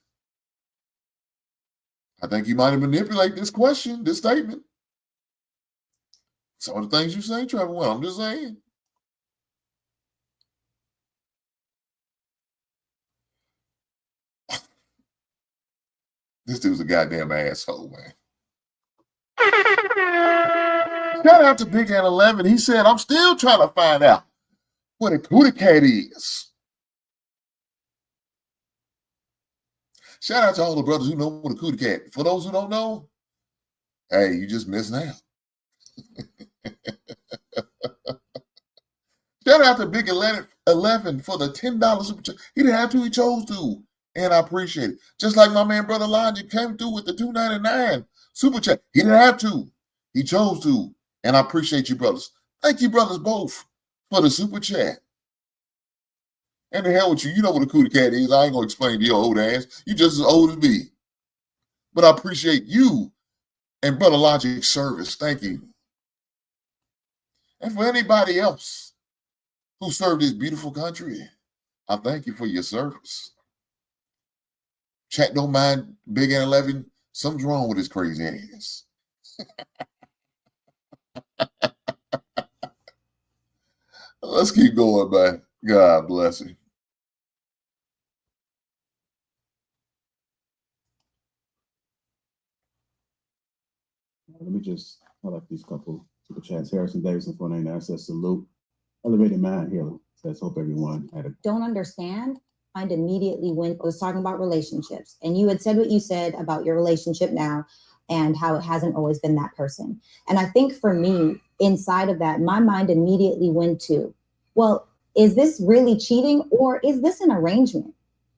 I think you might have manipulated this statement. Some of the things you say, Travel One, I'm just saying. This dude's a goddamn asshole, man. Shout out to Big N 11. He said, I'm still trying to find out what a cootie cat is. Shout out to all the brothers who know what a cootie cat. For those who don't know, hey, you just missing out. Shout out to Big 11 for the $10 super chat. He didn't have to, he chose to. And I appreciate it. Just like my man, Brother Logic, came through with the $2.99 super chat. He didn't have to. He chose to. And I appreciate you, brothers. Thank you, brothers, both, for the super chat. And the hell with you. You know what a cootie cat is. I ain't going to explain to your old ass. You just as old as me. But I appreciate you and Brother Logic's service. Thank you. And for anybody else who served this beautiful country, I thank you for your service. Chat don't mind Big N 11. Something's wrong with his crazy ass. Let's keep going, man. God bless him. Let me just highlight these couple super chats. Harrison Davidson, 499 says, salute. Elevated Mind Healer says, hope everyone had a... Don't understand. Mind immediately when I was talking about relationships. And you had said what you said about your relationship now. and how it hasn't always been that person. And I think for me, inside of that, my mind immediately went to, well, is this really cheating or is this an arrangement?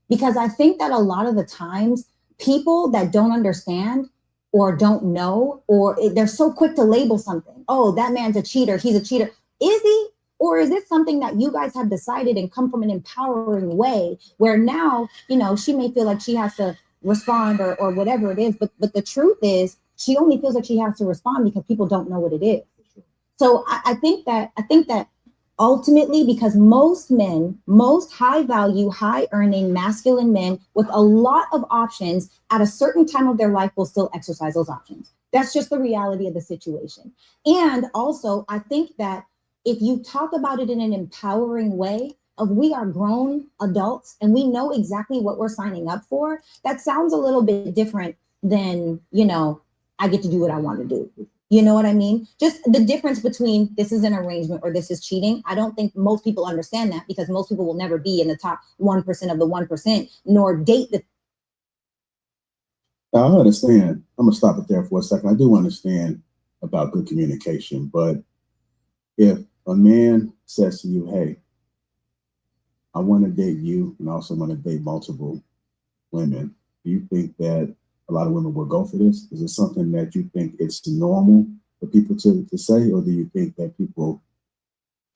Because I think that a lot of the times people that don't understand or don't know, or they're so quick to label something. Oh, that man's a cheater. He's a cheater. Is he? Or is this something that you guys have decided and come from an empowering way where now, you know, she may feel like she has to respond or whatever it is. But the truth is she only feels like she has to respond because people don't know what it is. So I think that ultimately, because most men, most high value, high earning, masculine men with a lot of options at a certain time of their life will still exercise those options. That's just the reality of the situation. And also, I think that if you talk about it in an empowering way of we are grown adults and we know exactly what we're signing up for, that sounds a little bit different than, you know, I get to do what I want to do. You know what I mean? Just the difference between this is an arrangement or this is cheating. I don't think most people understand that because most people will never be in the top 1% of the 1%, nor date the. I understand. I'm gonna stop it there for a second. I do understand about good communication, but if a man says to you, hey, I want to date you and I also want to date multiple women, do you think that a lot of women will go for this? Is it something that you think it's normal for people to say, or do you think that people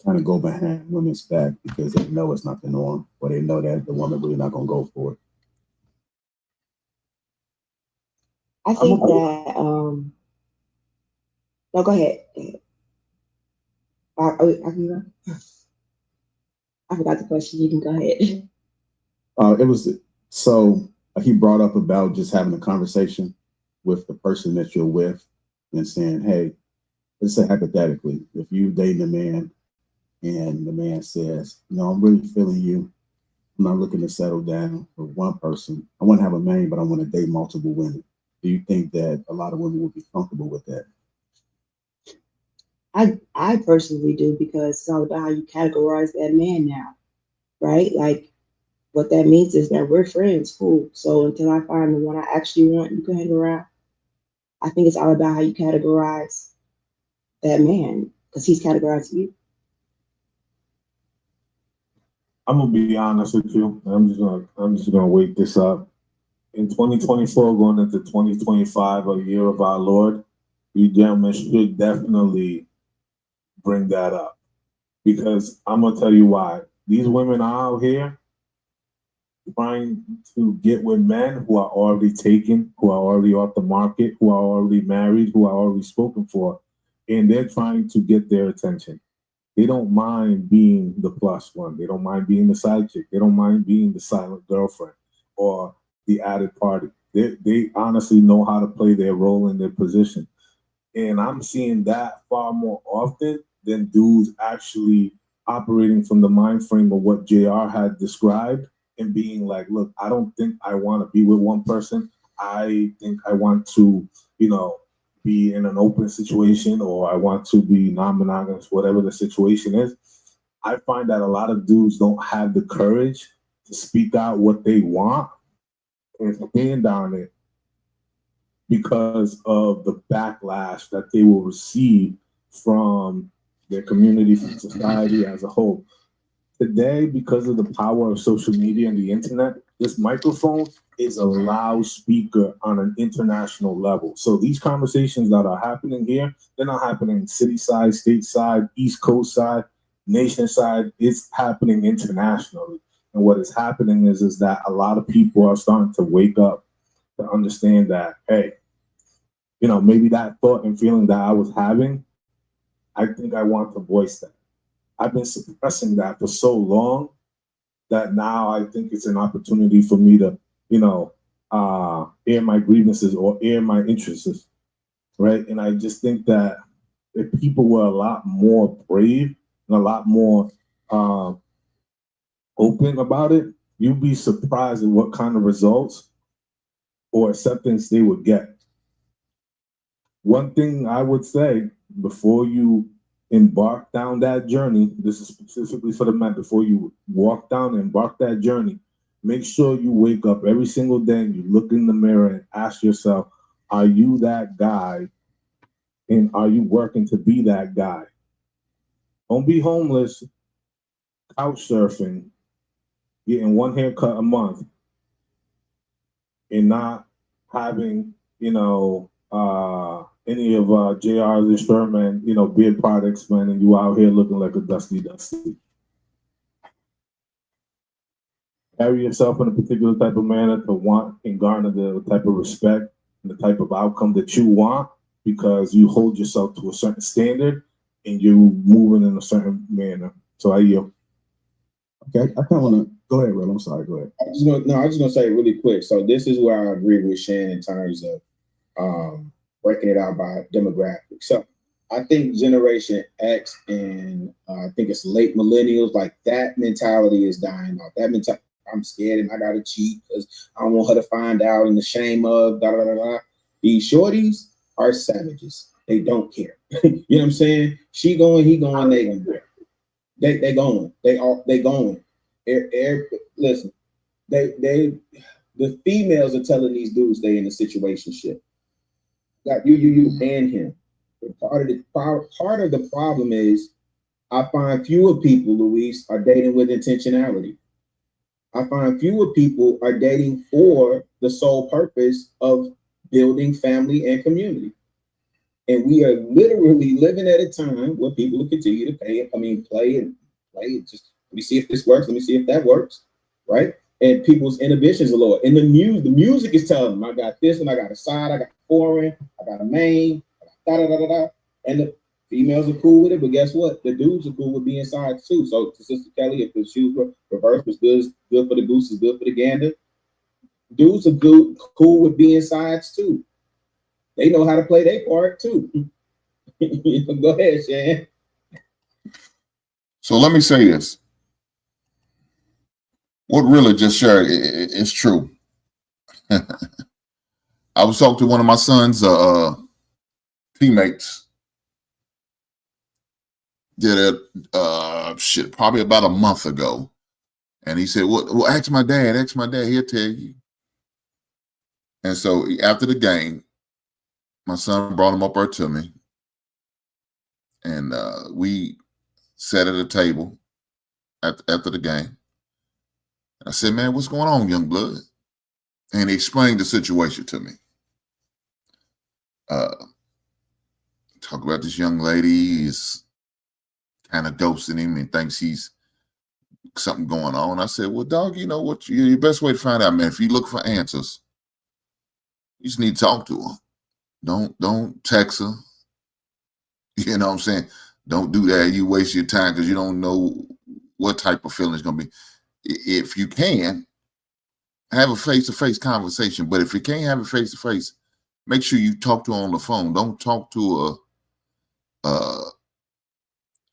kind of go behind women's back because they know it's not the norm, or they know that the woman really not gonna go for it? I think that no, go ahead. I can go. I forgot the question. You can go ahead. It was so he brought up about just having a conversation with the person that you're with and saying, hey, let's say hypothetically, if you dating a man and the man says, no, I'm really feeling you. I'm not looking to settle down with one person. I want to have a man, but I want to date multiple women. Do you think that a lot of women would be comfortable with that? I personally do, because it's all about how you categorize that man now, right? Like, what that means is that we're friends, cool. So until I find the one I actually want, you can hang around. I think it's all about how you categorize that man, because he's categorized you. I'm gonna be honest with you. I'm just gonna wake this up. In 2024, going into 2025, a year of our Lord, you gentlemen should definitely bring that up, because I'm gonna tell you why. These women are out here trying to get with men who are already taken, who are already off the market, who are already married, who are already spoken for, and they're trying to get their attention. They don't mind being the plus one. They don't mind being the side chick. They don't mind being the silent girlfriend or the added party. They honestly know how to play their role in their position. And I'm seeing that far more often than dudes actually operating from the mind frame of what JR had described and being like, look, I don't think I want to be with one person. I think I want to, be in an open situation, or I want to be non-monogamous, whatever the situation is. I find that a lot of dudes don't have the courage to speak out what they want and stand on it because of the backlash that they will receive from their community, from society as a whole. Today, because of the power of social media and the internet, this microphone is a loudspeaker on an international level. So these conversations that are happening here, they're not happening city side, state side, East Coast side, nation side. It's happening internationally. And what is happening is that a lot of people are starting to wake up to understand that, hey, maybe that thought and feeling that I was having, I think I want to voice that. I've been suppressing that for so long that now I think it's an opportunity for me to, air my grievances or air my interests, right? And I just think that if people were a lot more brave and a lot more open about it, you'd be surprised at what kind of results or acceptance they would get. One thing I would say before you embark down that journey, this is specifically for the men, before you walk down and embark that journey, make sure you wake up every single day and you look in the mirror and ask yourself, Are you that guy? And are you working to be that guy? Don't be homeless, couch surfing, getting one haircut a month, and not having, any of JR's instrument, beard products, man, and you out here looking like a dusty. Carry yourself in a particular type of manner to want and garner the type of respect and the type of outcome that you want, because you hold yourself to a certain standard and you're moving in a certain manner. So I yield. Okay, I kind of want to go ahead, Red. I'm sorry. Go ahead. I was just gonna say really quick. So this is where I agree with Shan in terms of breaking it out by demographics. So I think Generation X and I think it's late millennials, like that mentality is dying off. That mentality, I'm scared and I gotta cheat because I don't want her to find out, and the shame of da da da da. These shorties are savages. They don't care. You know what I'm saying? She going, he going, they going. They going. They going. Listen, the females are telling these dudes they in a situationship. Got you and him. Part of the problem is I find fewer people, Luis, are dating with intentionality. I find fewer people are dating for the sole purpose of building family and community. And we are literally living at a time where people will continue to play and play. Just let me see if this works. Let me see if that works, right? And people's inhibitions are lower. And the music is telling them, I got this one, I got a side, I got a foreign, I got a main, I got da da da da da. And the females are cool with it, but guess what? The dudes are cool with being sides too. So to Sister Kelly, if the shoes were reversed, was good for the goose, is good for the gander. Dudes are cool with being sides too. They know how to play their part too. Go ahead, Shan. So let me say this. What really just shared is true. I was talking to one of my son's teammates. Did it probably about a month ago. And he said, well, ask my dad, he'll tell you. And so after the game, my son brought him up there to me. And we sat at a table after the game. I said, man, what's going on, young blood? And he explained the situation to me. Talk about this young lady is kind of ghosting him and thinks he's something going on. I said, well, dog, you know what? Your best way to find out, man, if you look for answers, you just need to talk to her. Don't text her. You know what I'm saying? Don't do that. You waste your time because you don't know what type of feeling it's going to be. If you can, have a face-to-face conversation. But if you can't have a face-to-face, make sure you talk to her on the phone. Don't talk to her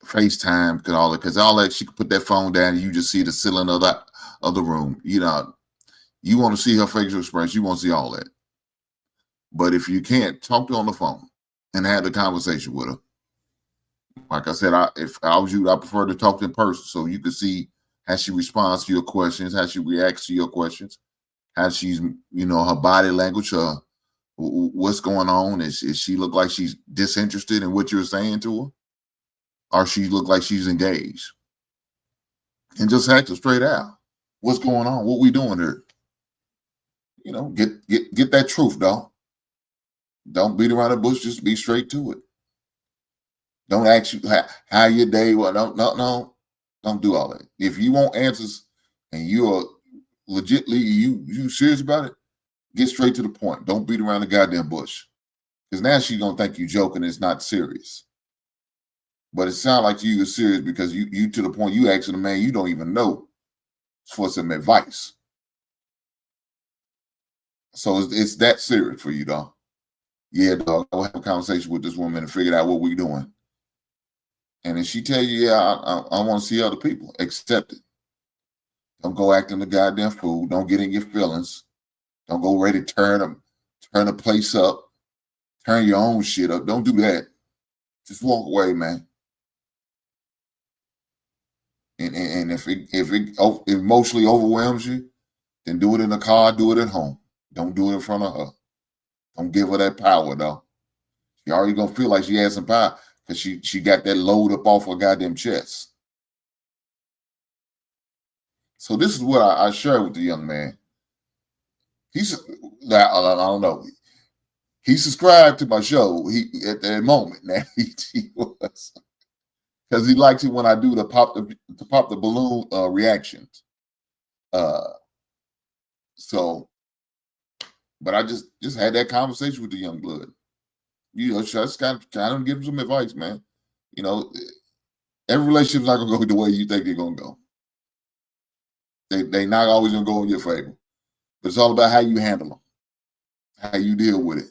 FaceTime because all that, she could put that phone down and you just see the ceiling of that other room. You know, you want to see her facial expression. You want to see all that. But if you can't, talk to her on the phone and have the conversation with her. Like I said, if I was you, I prefer to talk in person so you can see how she responds to your questions, how she reacts to your questions, how she's, her body language, what's going on. Is she look like she's disinterested in what you're saying to her? Or she look like she's engaged? And just ask her straight out. What's going on? What we doing here? Get that truth, dog. Don't beat around the bush, just be straight to it. Don't ask you how your day was. Don't do all that. If you want answers and you're legitimately you serious about it, get straight to the point. Don't beat around the goddamn bush. Because now she's gonna think you joking, it's not serious. But it sounds like you are serious because you to the point you asking a man you don't even know for some advice. So it's that serious for you, dog. Yeah, dog, I'll have a conversation with this woman and figure out what we're doing. And if she tell you, yeah, I want to see other people, accept it. Don't go acting the goddamn fool. Don't get in your feelings. Don't go ready to turn the place up, turn your own shit up. Don't do that. Just walk away, man. And if it emotionally overwhelms you, then do it in the car, do it at home. Don't do it in front of her. Don't give her that power though. She already gonna feel like she has some power because she got that load up off her goddamn chest. So this is what I share with the young man. He's I don't know. He subscribed to my show. He at that moment now he was because he likes it when I do the pop the balloon reactions. So, but I just had that conversation with the young blood. You know, just kind of give him some advice, man. You know, every relationship's not gonna go the way you think they're gonna go. They not always gonna go in your favor. But it's all about how you handle them, how you deal with it.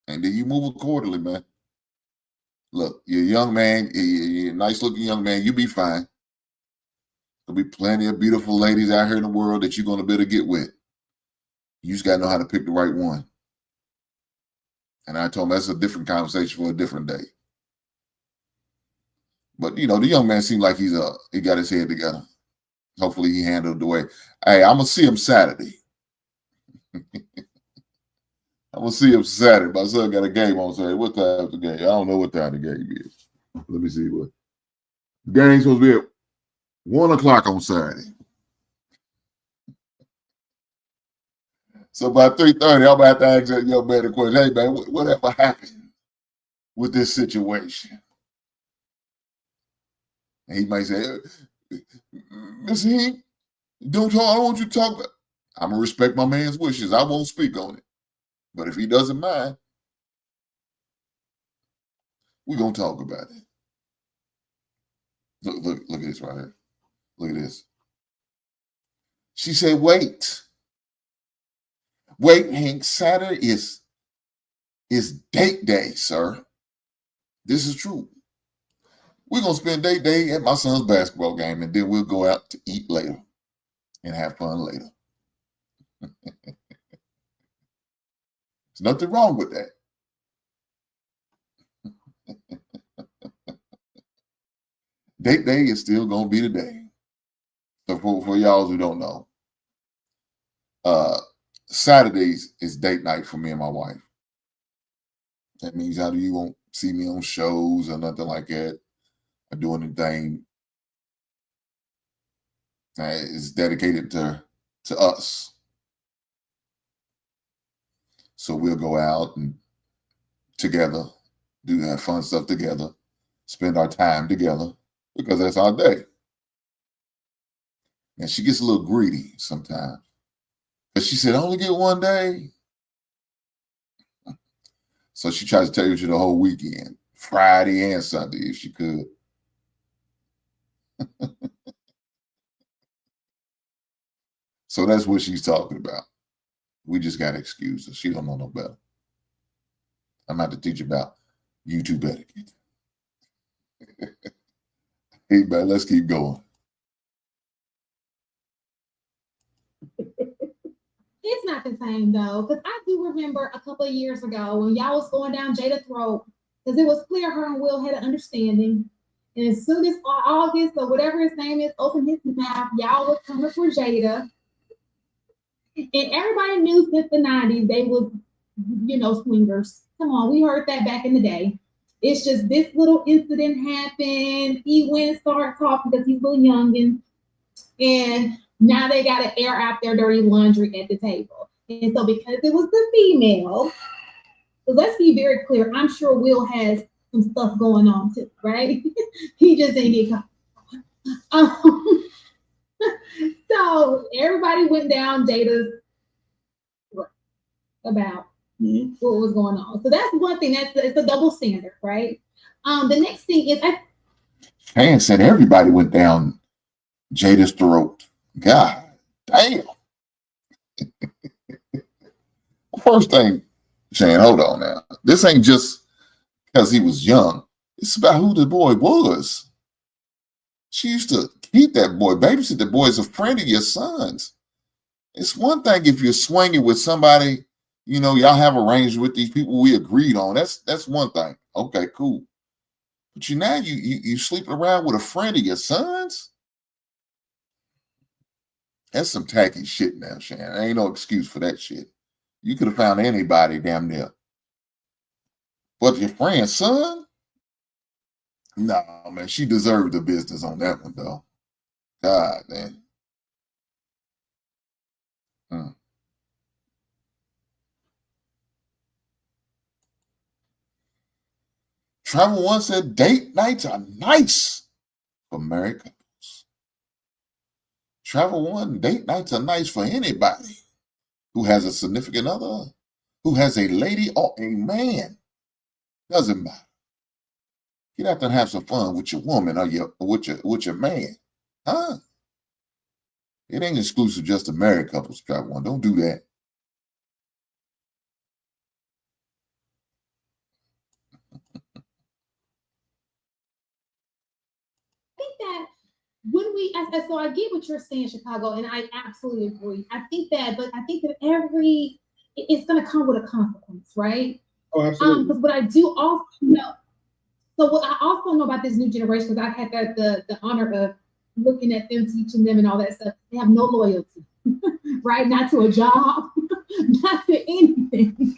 And then you move accordingly, man. Look, you're a young man, you're a nice looking young man, you be fine. There'll be plenty of beautiful ladies out here in the world that you're gonna be able to get with. You just gotta know how to pick the right one. And I told him that's a different conversation for a different day. But you know, the young man seemed like he got his head together. Hopefully he handled the way. Hey, I'm gonna see him Saturday. I'm gonna see him Saturday. My son got a game on Saturday. What time is the game? I don't know what time the game is. Let me see what. The game's supposed to be at 1 o'clock on Saturday. So by 3:30, I'm gonna have to ask that young man the question, hey man, whatever happened with this situation? And he might say, Mr. Hink, I don't want you to talk about. I'm gonna respect my man's wishes. I won't speak on it. But if he doesn't mind, we're gonna talk about it. Look at this right here. Look at this. She said, wait, Hank, Saturday is date day, sir. This is true. We're gonna spend date day at my son's basketball game, and then we'll go out to eat later and have fun later. There's nothing wrong with that. Date day is still gonna be the day. So for y'all who don't know, Saturdays is date night for me and my wife. That means either you won't see me on shows or nothing like that, or do anything that is dedicated to us. So we'll go out and together, do that fun stuff together, spend our time together, because that's our day. And she gets a little greedy sometimes. But she said, I only get one day. So she tries to take you to the whole weekend, Friday and Sunday, if she could. So that's what she's talking about. We just got to excuse her. She don't know no better. I'm about to teach about YouTube etiquette. Hey, man, let's keep going. It's not the same though, because I do remember a couple of years ago when y'all was going down Jada's throat, because it was clear her and Will had an understanding. And as soon as August or whatever his name is opened his mouth, y'all was coming for Jada. And everybody knew since the 90s they was, swingers. Come on, we heard that back in the day. It's just this little incident happened. He went and started talking because he's a little youngin'. And now they got to air out their dirty laundry at the table. And so because it was the female, so let's be very clear. I'm sure Will has some stuff going on too, right? He just didn't get caught. So everybody went down Jada's about what was going on. So that's one thing. It's a double standard, right? The next thing is Fan said everybody went down Jada's throat. God damn. First thing, Shane, hold on now. This ain't just because he was young. It's about who the boy was. She used to keep that boy, babysit the boy as a friend of your son's. It's one thing if you're swinging with somebody, y'all have arranged with these people we agreed on. That's one thing. Okay, cool. But you sleeping around with a friend of your son's? That's some tacky shit now, Shannon. Ain't no excuse for that shit. You could have found anybody damn near. But your friend's son? No, man, she deserved the business on that one, though. God, man. Travel One said date nights are nice for married couples. Travel One, date nights are nice for anybody who has a significant other, who has a lady or a man. Doesn't matter. Get out there and have some fun with your woman or with your man. Huh? It ain't exclusive just to married couples, Travel One. Don't do that. I think that when we, so I get what you're saying, Chicago, and I absolutely agree. I think that it's going to come with a consequence, right? Oh, absolutely. Because what I do also know, so what I also know about this new generation, because I've had the honor of looking at them, teaching them, and all that stuff. They have no loyalty, right? Not to a job, not to anything.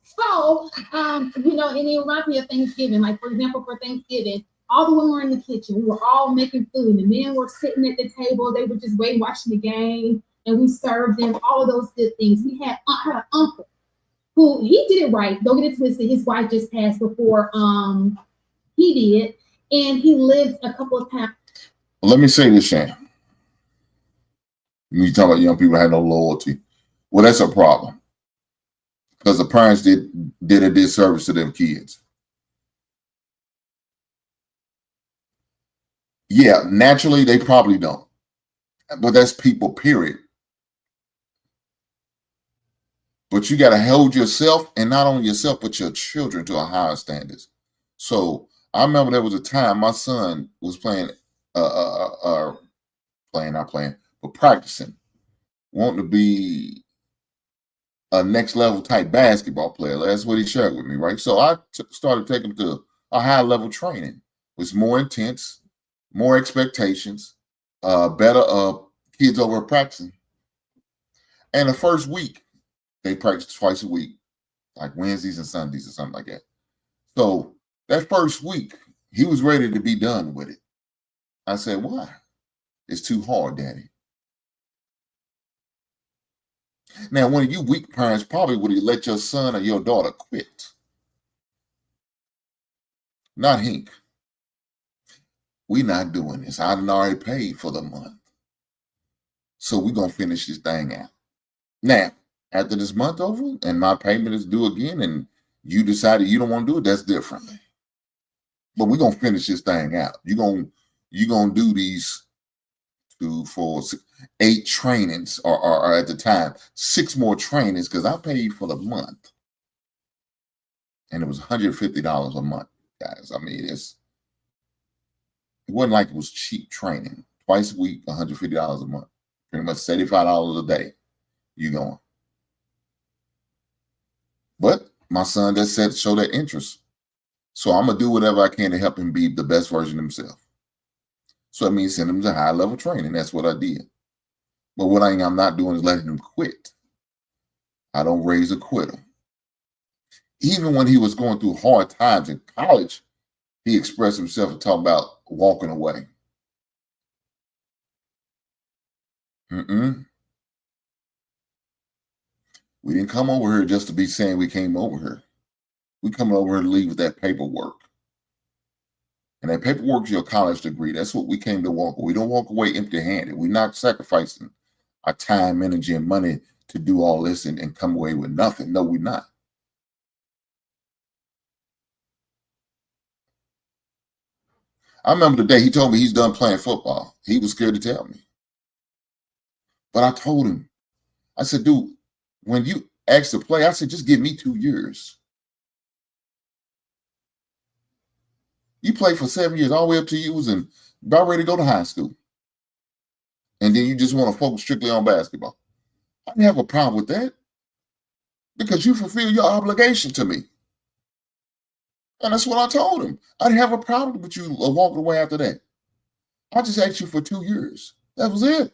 So, and it reminds me of Thanksgiving. Like, for example, for Thanksgiving, all the women were in the kitchen. We were all making food. The men were sitting at the table. They were just waiting, watching the game, and we served them all of those good things. We had an uncle who, he did it right. Don't get it twisted. His wife just passed before he did, and he lived a couple of times. Let me say this, Shan. You talk about young people had no loyalty. Well, that's a problem because the parents did a disservice to them kids. Yeah, naturally they probably don't, but that's people, period. But you got to hold yourself, and not only yourself, but your children to a higher standards. So I remember there was a time my son was playing, practicing, wanting to be a next level type basketball player. That's what he shared with me, right? So I started taking him to a high level training. It was more intense, more expectations, better kids over practicing. And the first week, they practiced twice a week, like Wednesdays and Sundays or something like that. So that first week, he was ready to be done with it. I said, why? It's too hard, Daddy. Now, one of you weak parents probably would have let your son or your daughter quit. Not Hink. We're not doing this. I done already paid for the month. So we're going to finish this thing out. Now, after this month over and my payment is due again and you decided you don't want to do it, that's differently. But we're going to finish this thing out. You're going to do these 2, 4, 6, 8 trainings or at the time, 6 more trainings because I paid for the month. And it was $150 a month, guys. I mean, it wasn't like it was cheap training. Twice a week, $150 a month. Pretty much $75 a day. You going. But my son just said show that interest. So I'm going to do whatever I can to help him be the best version of himself. So that means send him to high level training. That's what I did. But what I'm not doing is letting him quit. I don't raise a quitter. Even when he was going through hard times in college, he expressed himself and talked about walking away. We didn't come over here just to be saying we came over here. We coming over here to leave with that paperwork. And that paperwork is your college degree. That's what we came to walk away. We don't walk away empty-handed. We're not sacrificing our time, energy, and money to do all this and come away with nothing. No, we're not. I remember the day he told me he's done playing football. He was scared to tell me. But I told him, I said, dude, when you asked to play, I said, just give me 2 years. You played for 7 years, all the way up to you was about ready to go to high school. And then you just want to focus strictly on basketball. I didn't have a problem with that because you fulfill your obligation to me. And that's what I told him. I didn't have a problem with you walking away after that. I just asked you for 2 years. That was it.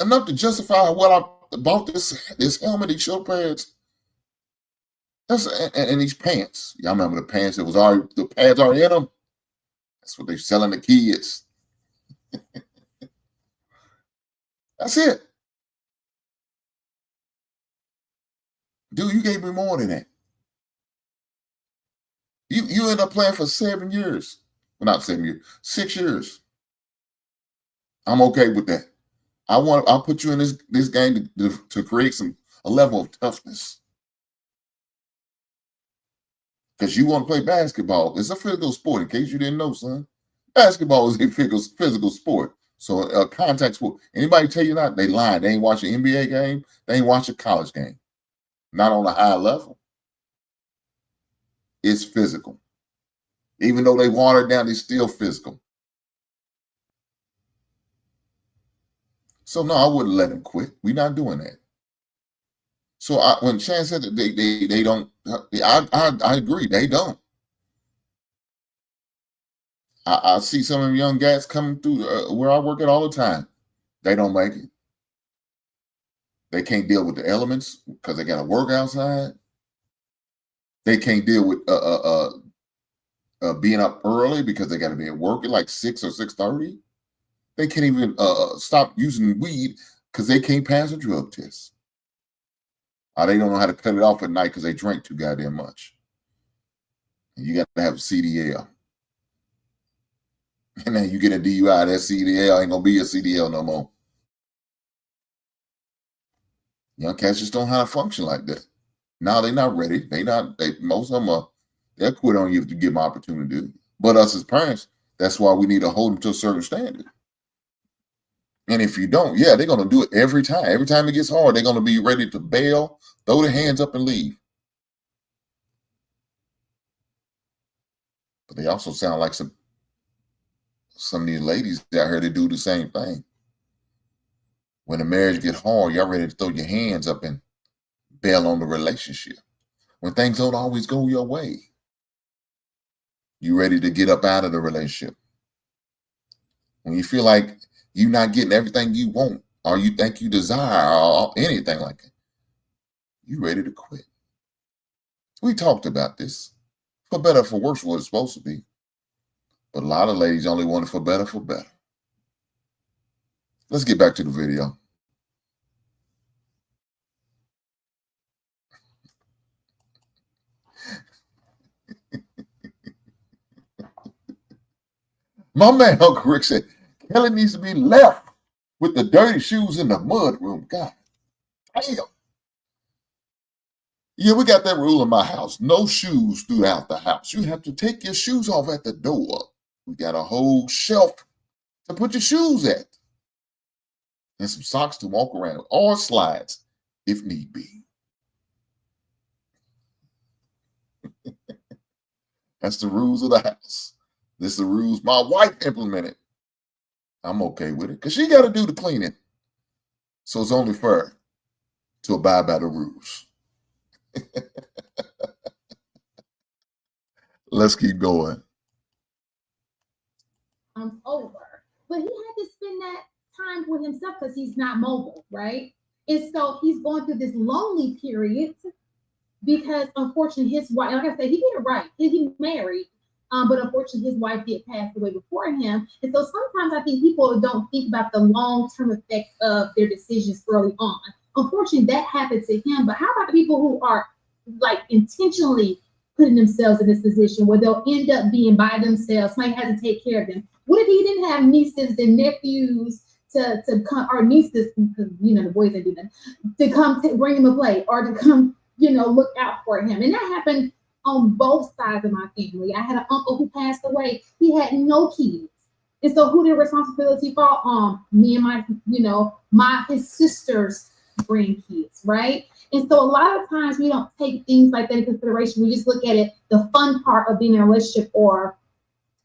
enough to justify what I bought this helmet, these shoulder pads. And these pants. Y'all remember the pants? It was already, the pads are in them. That's what they're selling the kids. That's it. Dude, you gave me more than that. You end up playing for 7 years. Well, not 7 years, 6 years. I'm okay with that. I'll put you in this game to create a level of toughness. Because you want to play basketball. It's a physical sport, in case you didn't know, son. Basketball is a physical sport. So a contact sport. Anybody tell you not, they lying. They ain't watch an NBA game. They ain't watch a college game. Not on a high level. It's physical. Even though they water it down, it's still physical. So no, I wouldn't let him quit. We're not doing that. So when Chan said that they don't, I agree, they don't. I see some of them young guys coming through where I work at all the time. They don't make it. They can't deal with the elements because they got to work outside. They can't deal with being up early because they got to be at work at like 6 or 6:30. They can't even stop using weed because they can't pass a drug test. They don't know how to cut it off at night because they drink too goddamn much. And you got to have a CDL. And then you get a DUI, that CDL ain't going to be a CDL no more. Young cats just don't know how to function like that. Now they're not ready. Most of them they'll quit on you if you give them opportunity. But us as parents, that's why we need to hold them to a certain standard. And if you don't, yeah, they're going to do it every time. Every time it gets hard, they're going to be ready to bail, throw their hands up and leave. But they also sound like some of these ladies out here that do the same thing. When the marriage gets hard, y'all ready to throw your hands up and bail on the relationship. When things don't always go your way, you ready to get up out of the relationship. When you feel like you're not getting everything you want or you think you desire or anything like that, you ready to quit. We talked about this. For better, for worse, what it's supposed to be. But a lot of ladies only want it for better, for better. Let's get back to the video. My man, Uncle Rick said, Kelly needs to be left with the dirty shoes in the mud room. God damn. Yeah, we got that rule in my house. No shoes throughout the house. You have to take your shoes off at the door. We got a whole shelf to put your shoes at. And some socks to walk around or slides if need be. That's the rules of the house. This is the rules my wife implemented. I'm okay with it because she got to do the cleaning. So it's only fair to abide by the rules. Let's keep going. Over. But he had to spend that time with himself because he's not mobile, right? And so he's going through this lonely period because unfortunately his wife, like I said, he did it right. He married. But unfortunately, his wife did pass away before him. And so sometimes I think people don't think about the long-term effect of their decisions early on. Unfortunately, that happened to him. But how about the people who are like intentionally putting themselves in this position where they'll end up being by themselves? Somebody has to take care of them. What if he didn't have nieces and nephews to come, or nieces, because the boys that do that, to come bring him a plate or to come, look out for him? And that happened on both sides of my family. I had an uncle who passed away. He had no kids. And so who did responsibility fall? Me and his sister's grandkids, right? And so a lot of times we don't take things like that into consideration. We just look at it, the fun part of being in a relationship or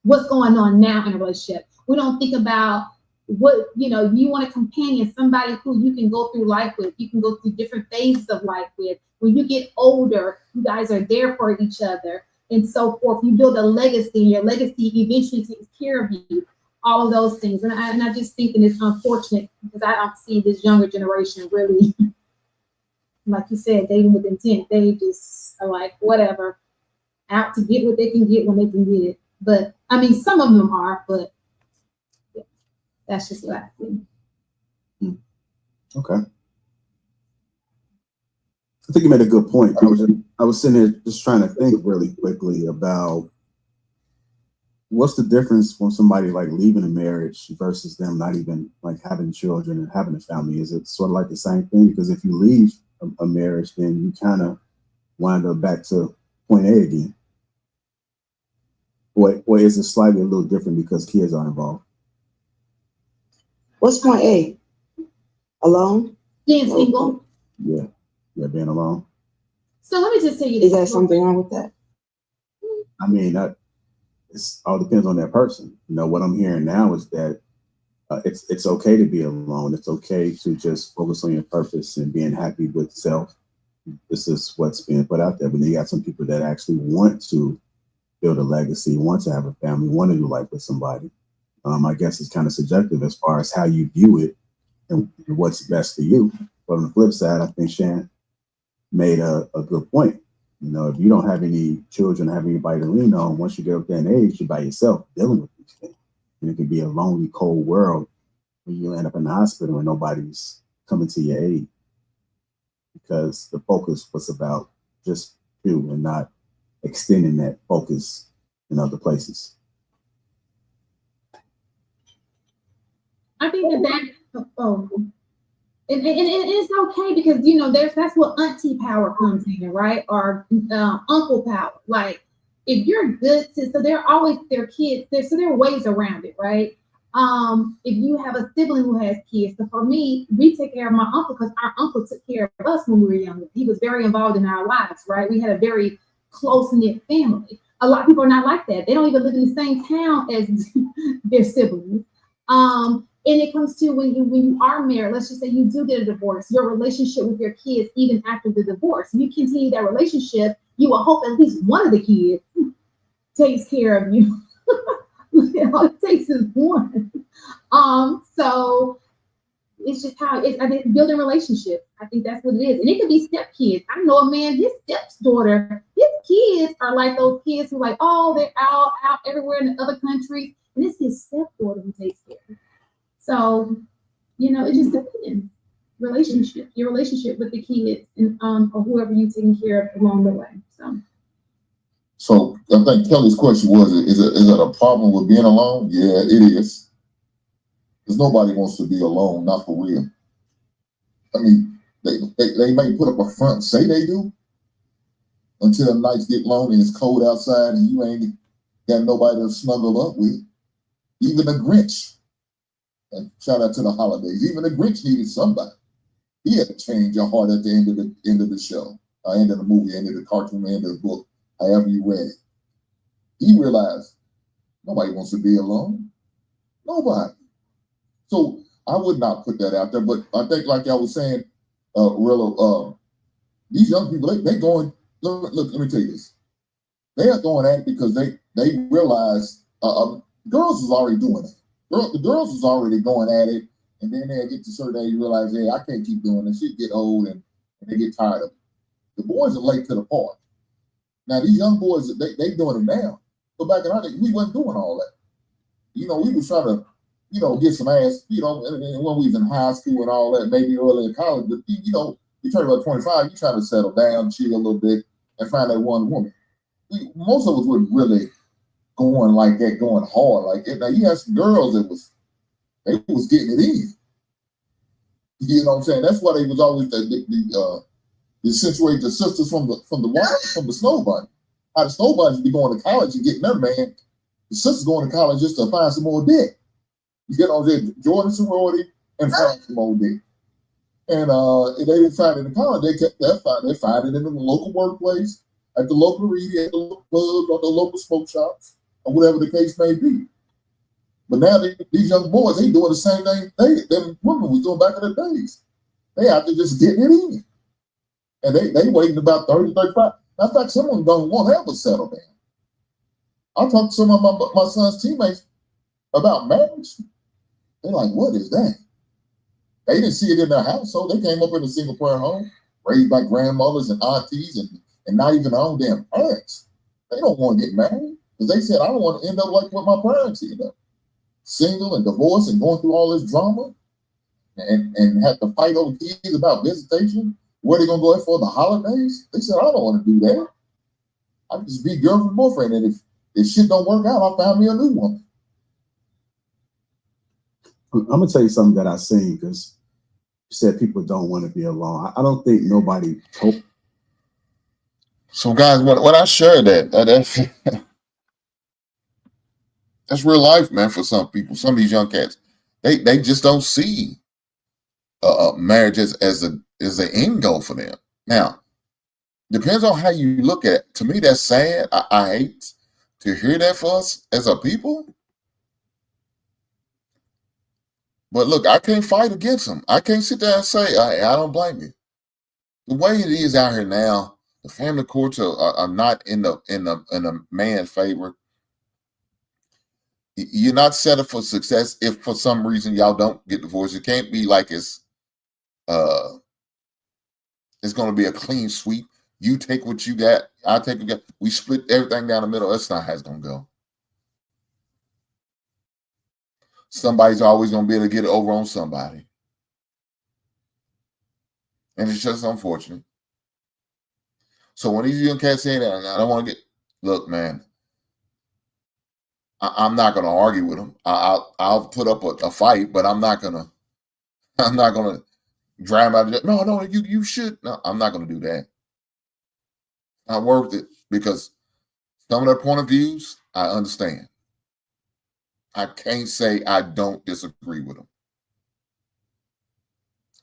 what's going on now in a relationship. We don't think about what, you want a companion, somebody who you can go through life with, you can go through different phases of life with. When you get older, you guys are there for each other and so forth. You build a legacy, and your legacy eventually takes care of you. all of those things. And I just think that it's unfortunate because I don't see this younger generation really, like you said, dating with intent. They just are like, whatever, out to get what they can get when they can get it. But I mean, some of them are, but yeah, that's just what I think. Okay. I think you made a good point. I was sitting there just trying to think really quickly about what's the difference when somebody like leaving a marriage versus them not even like having children and having a family. Is it sort of like the same thing? Because if you leave a marriage, then you kind of wind up back to point A again. Or is it slightly a little different because kids are involved? What's point A? Alone? Being single. Yeah, being alone. So let me just tell you this. Is there something wrong with that? I mean, it's all depends on that person. You know, what I'm hearing now is that it's okay to be alone. It's okay to just focus on your purpose and being happy with self. This is what's being put out there. But then you got some people that actually want to build a legacy, want to have a family, want to do life with somebody. I guess it's kind of subjective as far as how you view it and what's best for you. But on the flip side, I think Shan made a good point. You know, if you don't have any children, have anybody to lean on, once you get up to an age, you're by yourself dealing with these things. And it can be a lonely, cold world when you end up in the hospital and nobody's coming to your aid because the focus was about just you and not extending that focus in other places. I think and it's okay because you know that's what auntie power comes in, right? Or uncle power. Like if you're good to, so they're always their kids. So there are ways around it, right? If you have a sibling who has kids, so for me, we take care of my uncle because our uncle took care of us when we were younger. He was very involved in our lives, right? We had a very close-knit family. A lot of people are not like that. They don't even live in the same town as their siblings. And it comes to when you are married, let's just say you do get a divorce, your relationship with your kids, even after the divorce, you continue that relationship, you will hope at least one of the kids takes care of you. All it takes is one. So it's just how it is. I think building relationships. I think that's what it is. And it could be stepkids. I know a man, his stepdaughter, his kids are like those kids who like, oh, they're out everywhere in the other countries. And it's his stepdaughter who takes care of them. So, you know, it just depends. Your relationship with the kids and or whoever you're taking care of along the way. So I think Kelly's question was, is it a problem with being alone? Yeah, it is. Because nobody wants to be alone, not for real. I mean, they may put up a front and say they do until the nights get long and it's cold outside and you ain't got nobody to snuggle up with. Even the Grinch. And shout out to the holidays. Even the Grinch needed somebody. He had to change your heart at the end of the show, end of the movie, end of the cartoon, end of the book, however you read it. He realized nobody wants to be alone. Nobody. So I would not put that out there. But I think, like I was saying, these young people, they going. Look, let me tell you this. They are going at it because they realize girls is already doing it. The girls is already going at it, and then they get to a certain age, realize, hey, I can't keep doing this. Shit get old, and they get tired of it. The boys are late to the party. Now, these young boys, they doing it now. But back in our day, we wasn't doing all that. You know, we was trying to, you know, get some ass, you know, and when we was in high school and all that, maybe early in college, but, you know, you turn about 25, you trying to settle down, chill a little bit, and find that one woman. Most of us were really going like that, going hard like that. Now you had some girls that was getting it in. You know what I'm saying? That's why they was always the accentuate the sisters from the Snow Bunny. How the Snow Bunnies be going to college and getting their man. The sisters going to college just to find some more dick. You get on there, Jordan sorority and find some more dick. And if they didn't find it in college, they find it in the local workplace, at the local reading, at the local clubs, or the local smoke shops, or whatever the case may be. But now these young boys, they doing the same thing them women was doing back in the days. They out there just getting it in. And they waiting about 30, 35. Matter of fact, some of them don't want to ever settle down. I talked to some of my son's teammates. about marriage, they're like, what is that? They didn't see it in their household. They came up in a single parent home, raised by grandmothers and aunties and not even their own damn parents. They don't want to get married because they said, I don't want to end up like what my parents ended up. Single and divorced and going through all this drama and have to fight over kids about visitation. Where they going to go for the holidays? They said, I don't want to do that. I can just be girlfriend, boyfriend. And if shit don't work out, I'll find me a new one. I'm going to tell you something that I've seen because you said people don't want to be alone. I don't think nobody told. So guys, when I share that, that's real life, man, for some people. Some of these young cats, they just don't see marriage as an end goal for them. Now, depends on how you look at it. To me, that's sad. I hate to hear that for us as a people. But look, I can't fight against them. I can't sit there and say, I don't blame you. The way it is out here now, the family courts are not in the man's favor. You're not set up for success if for some reason y'all don't get divorced. It can't be like it's going to be a clean sweep. You take what you got, I take what you got. We split everything down the middle. That's not how it's going to go. Somebody's always going to be able to get it over on somebody. And it's just unfortunate. So when these young cats say that, I don't want to look, man, I'm not going to argue with them. I'll put up a fight, but I'm not going to drive out of it. No, you should. No, I'm not going to do that. Not worth it because some of their point of views, I understand. I can't say I don't disagree with them.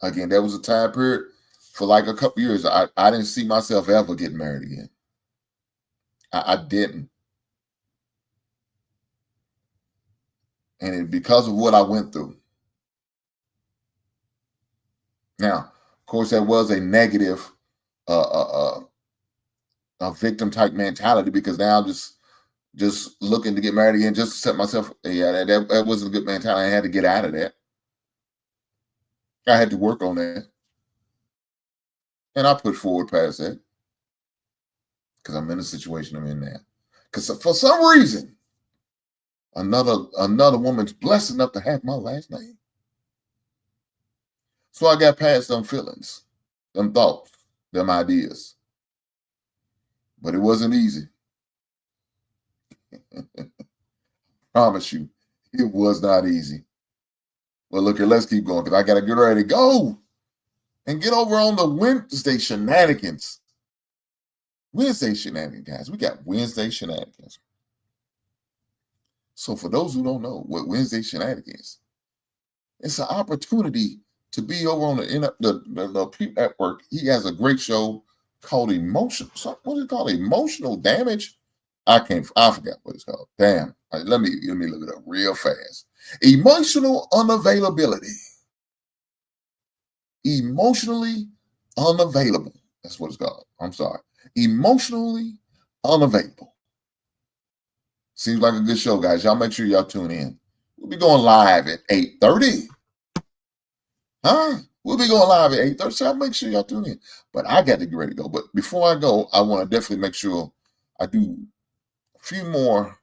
Again, there was a time period for like a couple years. I didn't see myself ever getting married again. I didn't. And because of what I went through. Now, of course, that was a negative a victim type mentality because now I'm just looking to get married again, just to set myself. Yeah, that wasn't a good mentality. I had to get out of that. I had to work on that, and I put forward past that because I'm in the situation I'm in now. Because for some reason, another woman's blessed enough to have my last name, so I got past them feelings, them thoughts, them ideas. But it wasn't easy. Promise you, it was not easy. Well, look here, let's keep going because I got to get ready to go and get over on the Wednesday shenanigans. Wednesday shenanigans, guys. We got Wednesday shenanigans. So for those who don't know what Wednesday shenanigans, it's an opportunity to be over on the Peep Network. He has a great show called Emotional. What is it called? Emotional Damage. I forgot what it's called. Damn. Let me look it up real fast. Emotional unavailability. Emotionally unavailable. That's what it's called. I'm sorry. Emotionally unavailable. Seems like a good show, guys. Y'all make sure y'all tune in. We'll be going live at 8:30. Huh? We'll be going live at 8:30. So y'all make sure y'all tune in. But I got to get ready to go. But before I go, I want to definitely make sure I do a few more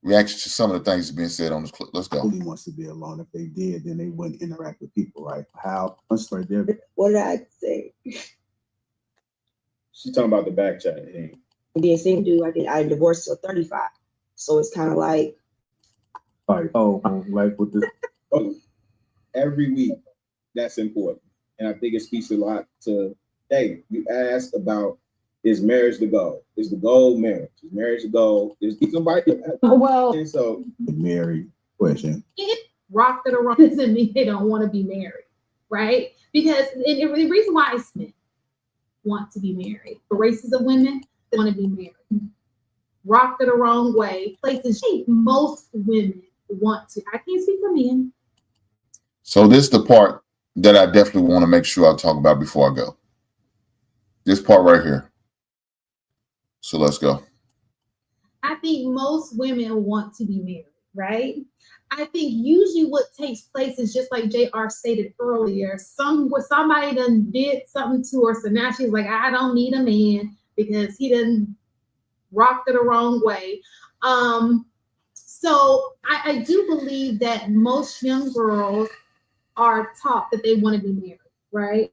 reactions to some of the things that's being said on this clip. Let's go. Nobody wants to be alone. If they did, then they wouldn't interact with people, right? How? I'm sorry, there. What did I say? She's talking about the back chat. Hey. Being single, dude, I divorced till 35. So it's kind of like. Like, like with this. Every week, that's important. And I think it speaks a lot to, hey, you asked about, is marriage the goal? Is the goal marriage? Is marriage the goal? Is somebody? Well, And so The married question. Rock that around doesn't mean they don't want to be married, right? Because the reason why I want to be married, the races of women want to be married. Rocked it the wrong way. Places most women want to. I can't speak for men. So this is the part that I definitely want to make sure I talk about before I go. This part right here. So let's go. I think most women want to be married. right? I think usually what takes place is just like JR stated earlier. Somebody done did something to her, so now she's like, I don't need a man because he done rocked it the wrong way. So I do believe that most young girls are taught that they want to be married, right?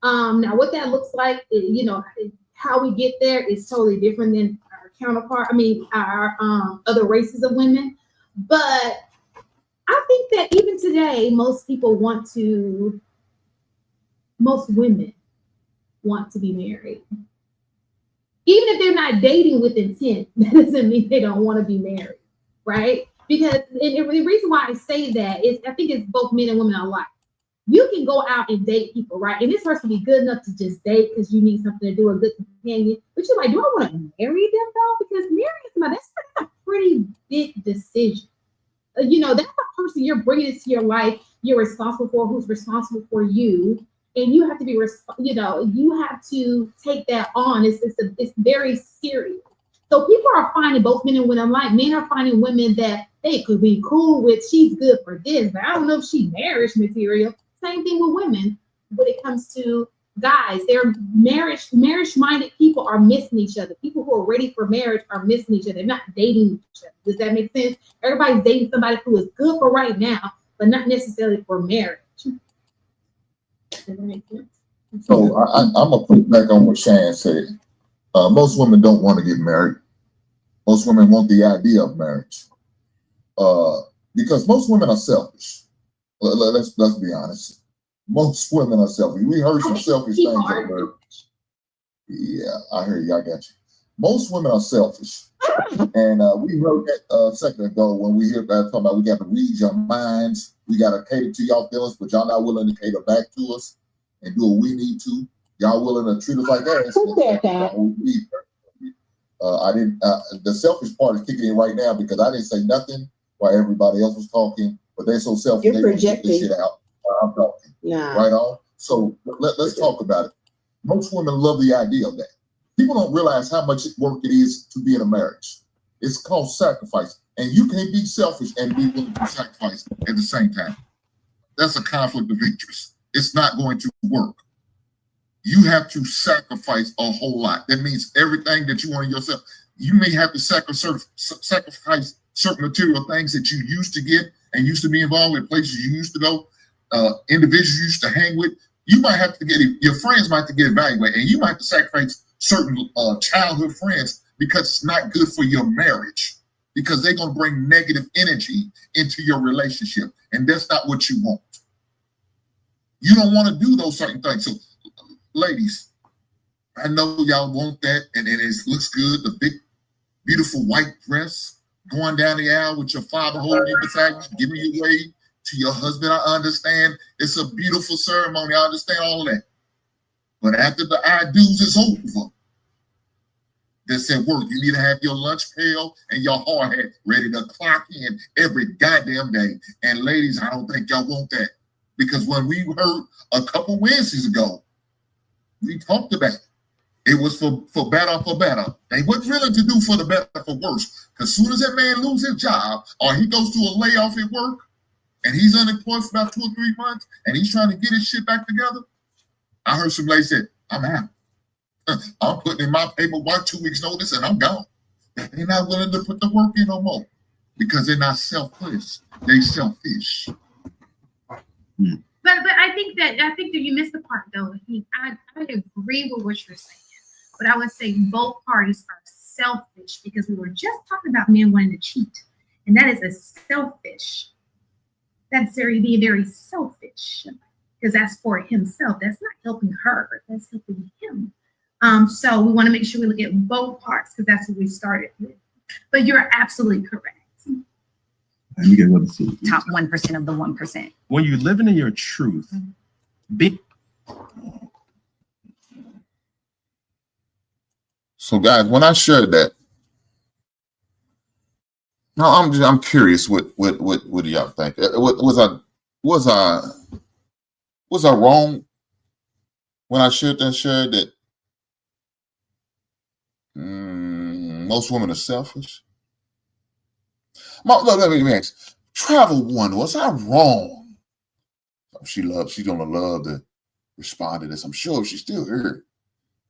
Now what that looks like, you know, how we get there is totally different than our counterpart. I mean, our other races of women, but I think that even today, most women want to be married. Even if they're not dating with intent, that doesn't mean they don't want to be married, right? Because the reason why I say that is I think it's both men and women alike. You can go out and date people, right? And this person be good enough to just date because you need something to do, a good companion. But you're like, do I want to marry them though? Because marrying somebody, that's a pretty big decision. You know, that's a person you're bringing into your life. You're responsible for, who's responsible for you, and you have to be, you know, you have to take that on. It's very serious. So people are finding, both men and women alike. Men are finding women that they could be cool with. She's good for this, but I don't know if she marriage material. Same thing with women when it comes to guys. They're marriage-minded people are missing each other. People who are ready for marriage are missing each other. They're not dating each other. Does that make sense? Everybody's dating somebody who is good for right now, but not necessarily for marriage. Does that make sense? So I'm gonna put back on what Shan said. Most women don't want to get married. Most women want the idea of marriage, because most women are selfish. Let's be honest. Most women are selfish. We heard some selfish things over. Yeah, I hear you. I got you. Most women are selfish, and we heard that a second ago when we hear about talking about we got to read your minds, we got to cater to y'all feelings, but y'all not willing to cater back to us and do what we need to. Y'all willing to treat us like that? I didn't. The selfish part is kicking in right now because I didn't say nothing while everybody else was talking, but they're so selfish. You're they want to get this projecting. shit out while I'm talking. Nah. Right on. So let's talk about it. Most women love the idea of that. People don't realize how much work it is to be in a marriage. It's called sacrifice, and you can't be selfish and be willing to sacrifice at the same time. That's a conflict of interest. It's not going to work. You have to sacrifice a whole lot. That means everything that you want in yourself. You may have to sacrifice certain material things that you used to get and used to be involved with, places you used to go, individuals you used to hang with. You might have to get your friends might have to get evaluated, and you might have to sacrifice certain childhood friends because it's not good for your marriage, because they're going to bring negative energy into your relationship, and that's not what you want. You don't want to do those certain things. So, ladies, I know y'all want that, and it looks good, the big, beautiful white dress, going down the aisle with your father holding you beside you, giving you way to your husband. I understand it's a beautiful ceremony. I understand all of that. But after the I do's is over, that's at work. You need to have your lunch pail and your hard hat ready to clock in every goddamn day. And ladies, I don't think y'all want that. Because when we heard a couple Wednesdays ago, we talked about it. It was for better, for better. They wasn't willing to do for the better, for worse. Because as soon as that man loses his job or he goes through a layoff at work and he's unemployed for about 2 or 3 months and he's trying to get his shit back together, I heard some lady say, I'm out. I'm putting in my paperwork 2 weeks notice and I'm gone. They're not willing to put the work in no more because they're not selfless. They selfish. But I think that you missed the part though. I agree with what you're saying, but I would say both parties are selfish because we were just talking about men wanting to cheat, and that is a selfish. That's being very selfish because that's for himself. That's not helping her. That's helping him. So we want to make sure we look at both parts because that's what we started with. But you're absolutely correct. And you get another Top 1% of the 1%. When you're living in your truth, be So guys, when I shared that, no, I'm curious what do y'all think? Was I wrong when I shared that most women are selfish? Let me ask. Travel one, was I wrong? She's gonna love to respond to this. I'm sure she's still here.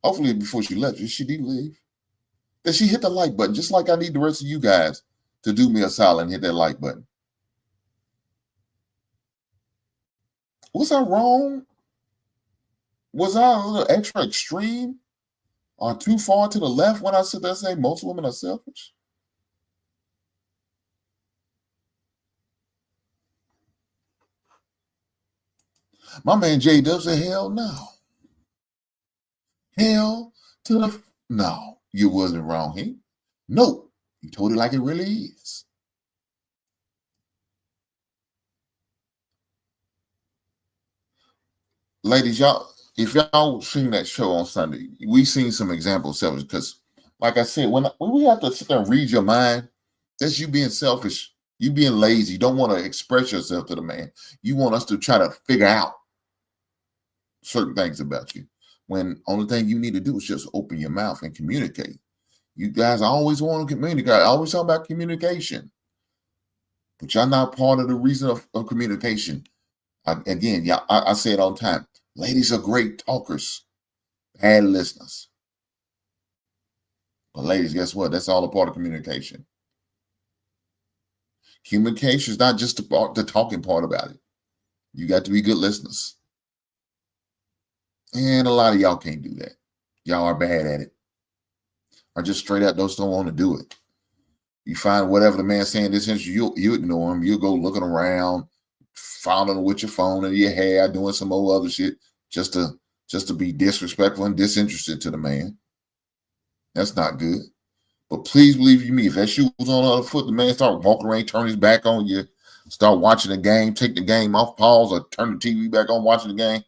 Hopefully before she left, did she leave? Did she hit the like button? Just like I need the rest of you guys to do me a solid and hit that like button. Was I wrong? Was I a little extra extreme or too far to the left when I sit there and say most women are selfish? My man J Dub said, hell no. Hell to the no. You wasn't wrong, he. Nope. You told it like it really is. Ladies, y'all, if y'all seen that show on Sunday, we seen some examples of selfish because, like I said, when we have to sit there and read your mind, that's you being selfish. You being lazy. You don't want to express yourself to the man. You want us to try to figure out certain things about you. When only thing you need to do is just open your mouth and communicate. You guys always want to communicate. I always talk about communication. But y'all not part of the reason of communication. I say it all the time. Ladies are great talkers, bad listeners. But ladies, guess what? That's all a part of communication. Communication is not just the talking part about it. You got to be good listeners. And a lot of y'all can't do that. Y'all are bad at it. Or just straight up don't want to do it. You find whatever the man's saying this instance, you ignore him. You'll go looking around, fouling with your phone in your hair, doing some old other shit just to be disrespectful and disinterested to the man. That's not good. But please believe me, if that shoe was on the other foot, the man start walking around, turn his back on you, start watching the game, take the game off pause, or turn the TV back on, watching the game.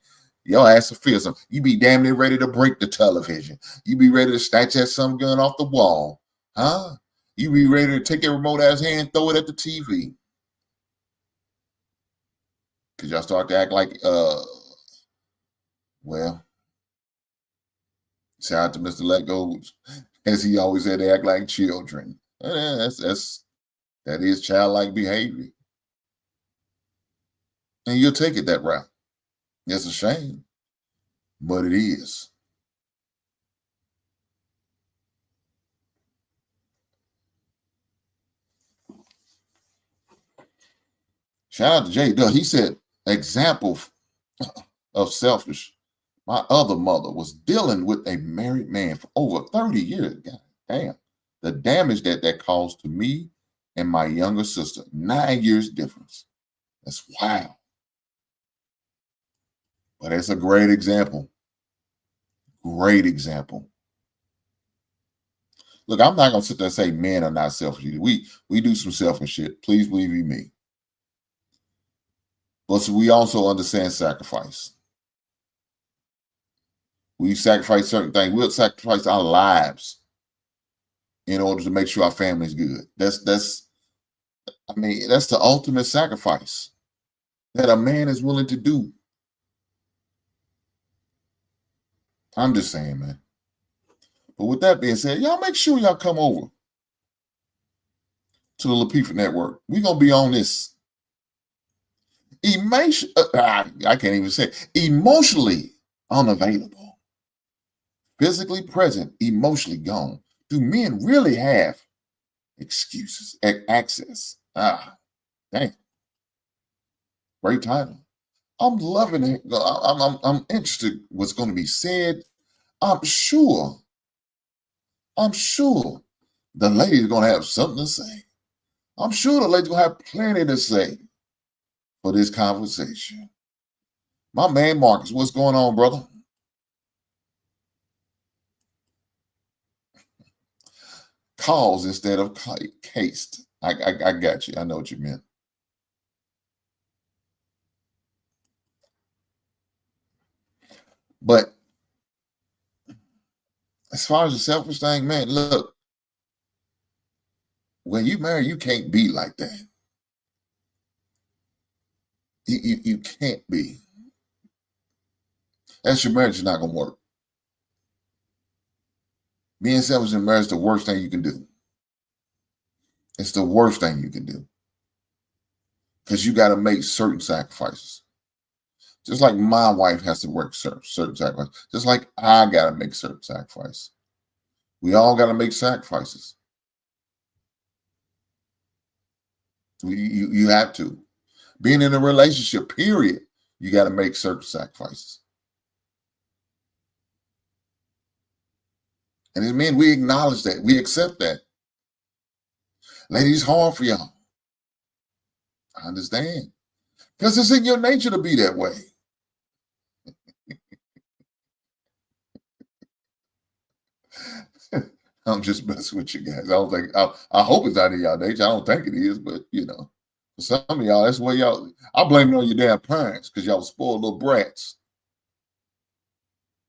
Your ass will feel something. You be damn near ready to break the television. You be ready to snatch that some gun off the wall. Huh? You be ready to take your remote ass hand and throw it at the TV. Because y'all start to act like, well, shout out to Mr. Let Go. As he always said, they act like children. That is childlike behavior. And you'll take it that route. It's a shame, but it is. Shout out to Jay Doug. He said, example of selfish. My other mother was dealing with a married man for over 30 years. God damn. The damage that caused to me and my younger sister, 9 years difference. That's wild. But it's a great example. Great example. Look, I'm not going to sit there and say men are not selfish. We do some selfish shit. Please believe me. But we also understand sacrifice. We sacrifice certain things. We'll sacrifice our lives in order to make sure our family's good. That's the ultimate sacrifice that a man is willing to do. I'm just saying, man. But with that being said, y'all make sure y'all come over to the Lapeef Network. We're going to be on this. I can't even say it. Emotionally unavailable. Physically present, emotionally gone. Do men really have excuses, access? Dang. Great title. I'm loving it. I'm interested what's going to be said. I'm sure the lady's going to have something to say. I'm sure the lady's going to have plenty to say for this conversation. My man Marcus, what's going on, brother? Calls instead of cased. I got you. I know what you meant. But as far as the selfish thing, man, look, when you marry, you can't be like that. You can't be. That's your marriage is not going to work. Being selfish in marriage is the worst thing you can do. It's the worst thing you can do because you got to make certain sacrifices. Just like my wife has to work certain sacrifices, just like I got to make certain sacrifices. We all got to make sacrifices. You have to. Being in a relationship, period, you got to make certain sacrifices. And as men, we acknowledge that. We accept that. Ladies, it's hard for y'all. I understand. Because it's in your nature to be that way. I'm just messing with you guys. I don't think, I hope it's not in y'all nature. I don't think it is, but you know, for some of y'all, that's where y'all, I blame it on your damn parents because y'all spoiled little brats.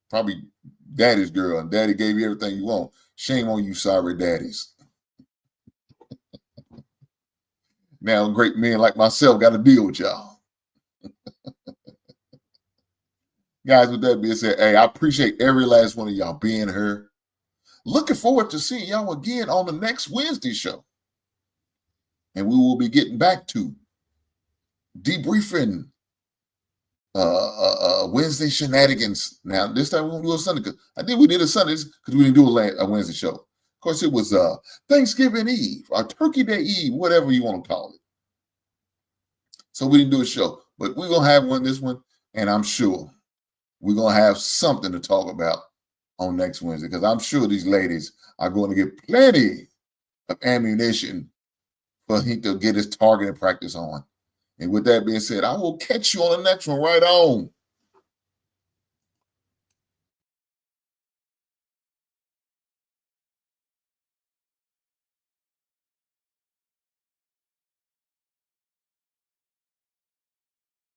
Probably daddy's girl, and daddy gave you everything you want. Shame on you, sorry daddies. Now, great men like myself got to deal with y'all. Guys, with that being said, hey, I appreciate every last one of y'all being here. Looking forward to seeing y'all again on the next Wednesday show. And we will be getting back to debriefing Wednesday shenanigans. Now, this time we're going to do a Sunday. We did a Sunday because we didn't do a Wednesday show. Of course, it was Thanksgiving Eve or Turkey Day Eve, whatever you want to call it. So we didn't do a show. But we're going to have this one, and I'm sure we're going to have something to talk about on next Wednesday because I'm sure these ladies are going to get plenty of ammunition for him to get his targeting practice on. And with that being said, I will catch you on the next one right on.